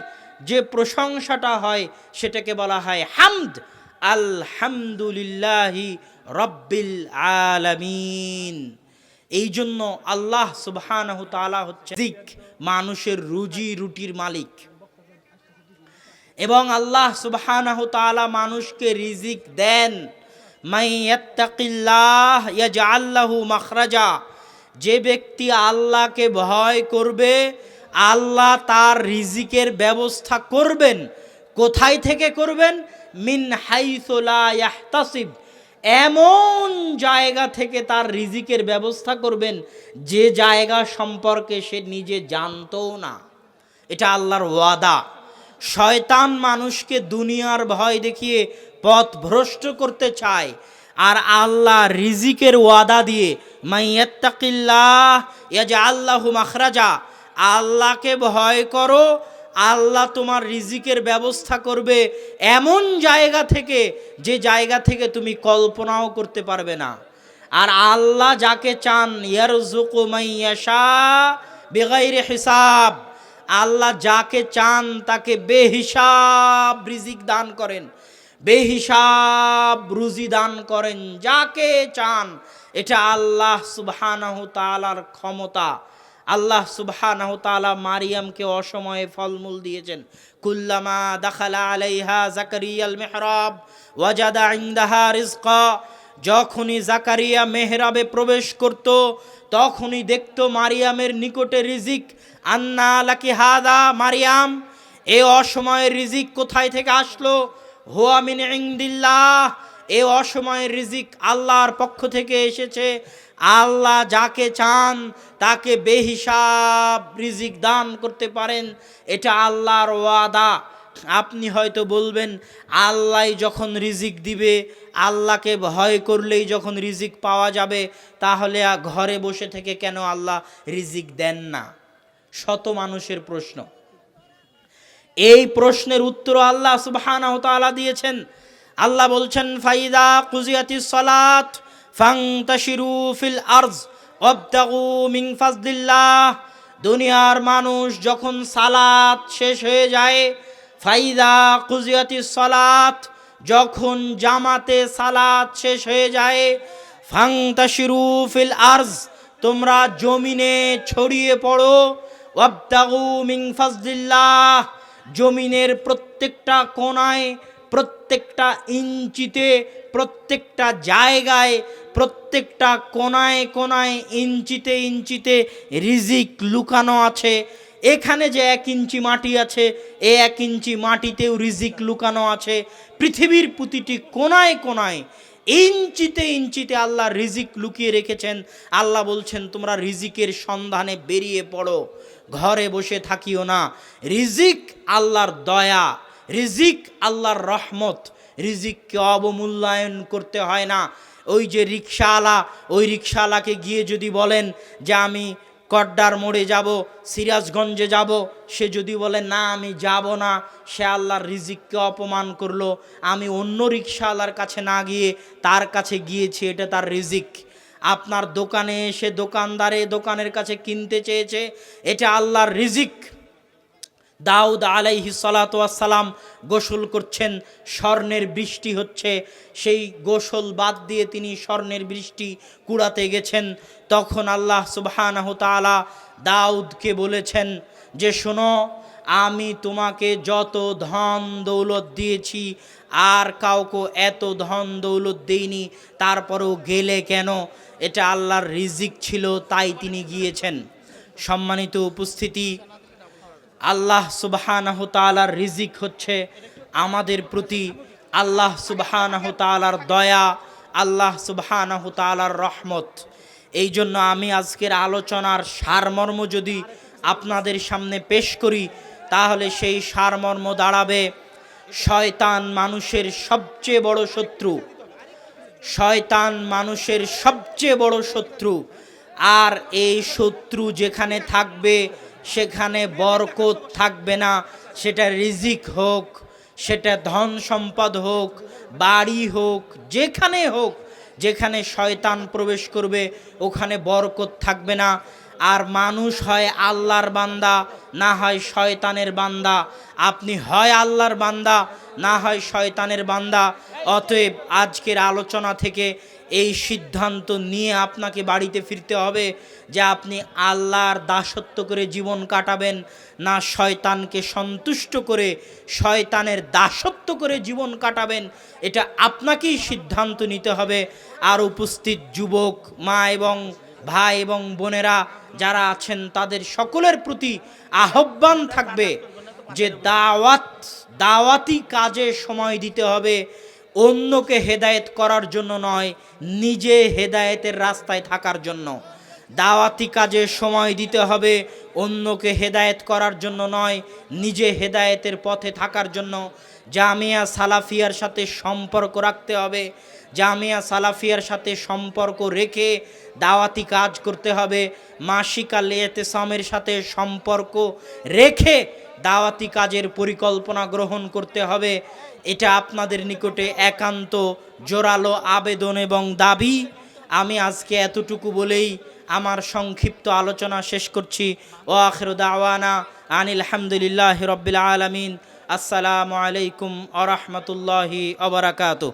যে প্রশংসাটা হয় সেটাকে বলা হয় হামদ। আলহামদুলিল্লাহি রব্বিল আলামিন। এই জন্য আল্লাহ সুবহানাহু তাআলা হচ্ছে মানুষের রুজি রুটির মালিক, এবং আল্লাহ সুবহানাহু তাআলা মানুষকে রিজিক দেন। মাইয়াত্তাকিল্লাহ ইয়াজআল লাহু মাখরাজা, যে ব্যক্তি আল্লাহকে ভয় করবে আল্লাহ তার রিজিকের ব্যবস্থা করবেন। কোথায় থেকে করবেন? মিন হাইসু লা ইয়াহতাসিব, এমন জায়গা থেকে তার রিজিকের ব্যবস্থা করবেন যে জায়গা সম্পর্কে সে নিজে জানতও না। এটা আল্লাহর ওয়াদা। শয়তান মানুষকে দুনিয়ার ভয় দেখিয়ে পথ ভ্রষ্ট করতে চায়, আর আল্লাহ রিজিকের ওয়াদা দিয়ে মাইয়াত্তাকিল্লাহ ইয়াজআল লাহু মাখরাজা, আল্লাহকে ভয় করো, আল্লাহ তোমার রিজিকের ব্যবস্থা করবে এমন জায়গা থেকে যে জায়গা থেকে তুমি কল্পনাও করতে পারবে না। আর আল্লাহ যাকে চান ইয়ারযুকু মাইয়াশা বিগাইরি হিসাব, আল্লাহ যাকে চান তাকে বেহিসাব রিজিক দান করেন, বেহিসাব রুজি দান করেন যাকে চান। এটা আল্লাহ সুবহানাহু তাআলার ক্ষমতা। আল্লাহ সুবহানাহু তাআলা মারিয়ামকে অসময়ে ফলমূল দিয়েছেন। কুল্লামা দাখালা আলাইহা জাকারিয়াল মিহরাব ওয়াজাদা ইনদাহা রিজকা, যখনই জাকারিয়া মেহরাবে প্রবেশ করত তখনই দেখত মারিয়ামের নিকটে রিজিক। আন্না লাকি হাদা, মারিয়াম এই অসময়ের রিজিক কোথায় থেকে আসলো? হুয়া মিন ইনদিল্লাহ, এই অসময়ের রিজিক আল্লাহর পক্ষ থেকে এসেছে। আল্লাহ যাকে চান তাকে বেহিসাব রিজিক দান করতে পারেন, এটা আল্লাহর ওয়াদা। আপনি হয়তো বলবেন আল্লাহ যখন রিজিক দিবে, আল্লাহকে ভয় করলেই যখন রিজিক পাওয়া যাবে, তাহলে ঘরে বসে থেকে কেন আল্লাহ রিজিক দেন না? শত মানুষের প্রশ্ন। এই প্রশ্নের উত্তর আল্লাহ সুবহানাহু ওয়া তাআলা দিয়েছেন। আল্লাহ বলছেন ফাইদা কুজিয়াতিস সালাত ফান্তাশিরু ফিল আরজ ওয়াবতাগু মিন ফাজলিল্লাহ, দুনিয়ার মানুষ যখন সালাত শেষ হয়ে যায়, ফাইদা কুজিয়াতিস সালাত, যখন জামাতে সালাত শেষ হয়ে যায়, ফান্তাশিরু ফিল আরজ, তোমরা জমিনে ছড়িয়ে পড়ো, ওয়াবতাগু মিন ফাজলিল্লাহ, জমিনের প্রত্যেকটা কোণায়, প্রত্যেকটা ইঞ্চিতে, প্রত্যেকটা জায়গায়, প্রত্যেকটা কোণায় কোণায়, ইঞ্চিতে ইঞ্চিতে রিজিক লুকানো আছে। এখানে যে 1 ইঞ্চি মাটি আছে, এই 1 ইঞ্চি মাটিতেও রিজিক লুকানো আছে। পৃথিবীর প্রতিটি কোণায় কোণায়, ইঞ্চিতে ইঞ্চিতে আল্লাহ রিজিক লুকিয়ে রেখেছেন। আল্লাহ বলছেন তোমরা রিজিকের সন্ধানে বেরিয়ে পড়ো, ঘরে বসে থাকিও না। রিজিক আল্লাহর দয়া, রিজিক আল্লাহর রহমত, রিজিককে অবমূল্যায়ন করতে হয় না। ওই যে রিকশাওয়ালা, ওই রিকশাওয়ালাকে গিয়ে যদি বলেন যে আমি কড্ডার মোড়ে যাব, সিরাজগঞ্জে যাব, সে যদি বলে না আমি যাব না, সে আল্লাহর রিজিককে অপমান করলো। আমি অন্য রিকশাওয়ালার কাছে না গিয়ে তার কাছে গিয়েছি, এটা তার রিজিক। আপনার দোকানে এসে দোকানদারে দোকানের কাছে কিনতে চেয়েছে, এটা আল্লাহর রিজিক। দাউদ আলাইহিস সালাতু ওয়াস সালাম গোসল করছেন, স্বর্ণের বৃষ্টি হচ্ছে, সেই গোসল বাদ দিয়ে তিনি স্বর্ণের বৃষ্টি কুড়াতে গেছেন। তখন আল্লাহ সুবহানাহু তাআলা দাউদকে বলেছেন যে শোনো, আমি তোমাকে যত ধন দৌলত দিয়েছি আর কাউকে এত ধন দৌলত দেইনি, তারপরেও গেলে কেন? এটা আল্লাহর রিজিক ছিল, তাই তিনি গিয়েছেন। সম্মানিত উপস্থিতি, আল্লাহ সুবহানাহু তাআলার রিজিক হচ্ছে আমাদের প্রতি, আল্লাহ সুবহানাহু তাআলার দয়া, আল্লাহ সুবহানাহু তাআলার রহমত। এই জন্য আমি আজকের আলোচনার সারমর্ম যদি আপনাদের সামনে পেশ করি, তাহলে সেই সারমর্ম দাঁড়াবে শয়তান মানুষের সবচেয়ে বড় শত্রু। শয়তান মানুষের সবচেয়ে বড় শত্রু। আর এই শত্রু যেখানে থাকবে সেখানে বরকত থাকবে না। সেটা রিজিক হোক, সেটা ধন সম্পদ হোক, বাড়ি হোক, যেখানে হোক, যেখানে শয়তান প্রবেশ করবে ওখানে বরকত থাকবে না। আর মানুষ হয় আল্লাহর বান্দা, না হয় শয়তানের বান্দা। আপনি হয় আল্লাহর বান্দা, না হয় শয়তানের বান্দা। অতএব আজকের আলোচনা থেকে এই সিদ্ধান্ত নিয়ে আপনাকে বাড়িতে ফিরতে হবে যে আপনি আল্লাহর দাসত্ব করে জীবন কাটাবেন, না শয়তানকে সন্তুষ্ট করে শয়তানের দাসত্ব করে জীবন কাটাবেন। এটা আপনাকেই সিদ্ধান্ত নিতে হবে। আর উপস্থিত যুবক, মা এবং ভাই এবং বোনেরা যারা আছেন, তাদের সকলের প্রতি আহ্বান থাকবে যে দাওয়াতি কাজে সময় দিতে হবে, অন্যকে হেদায়েত করার জন্য নয়, নিজে হেদায়েতের রাস্তায় থাকার জন্য। দাওয়াতি কাজে সময় দিতে হবে, অন্যকে হেদায়েত করার জন্য নয়, নিজে হেদায়েতের পথে থাকার জন্য। জামিয়া সালাফিয়ার সাথে সম্পর্ক রাখতে হবে, জামিয়া সালাফিয়ার সাথে সম্পর্ক রেখে দাওয়াতি কাজ করতে হবে। মাসিক আল ইতিসামের সাথে সম্পর্ক রেখে দাওয়াতি কাজের পরিকল্পনা গ্রহণ করতে হবে। এটা আপনাদের নিকটে একান্ত জোরালো আবেদন এবং দাবি। আমি আজকে এতটুকু বলেই আমার সংক্ষিপ্ত আলোচনা শেষ করছি। ও আখিরু দাওয়ানা আনিল হামদুলিল্লাহি রাব্বিল আলামিন। আসসালামু আলাইকুম ওয়া রাহমাতুল্লাহি ওয়া বারাকাতুহু।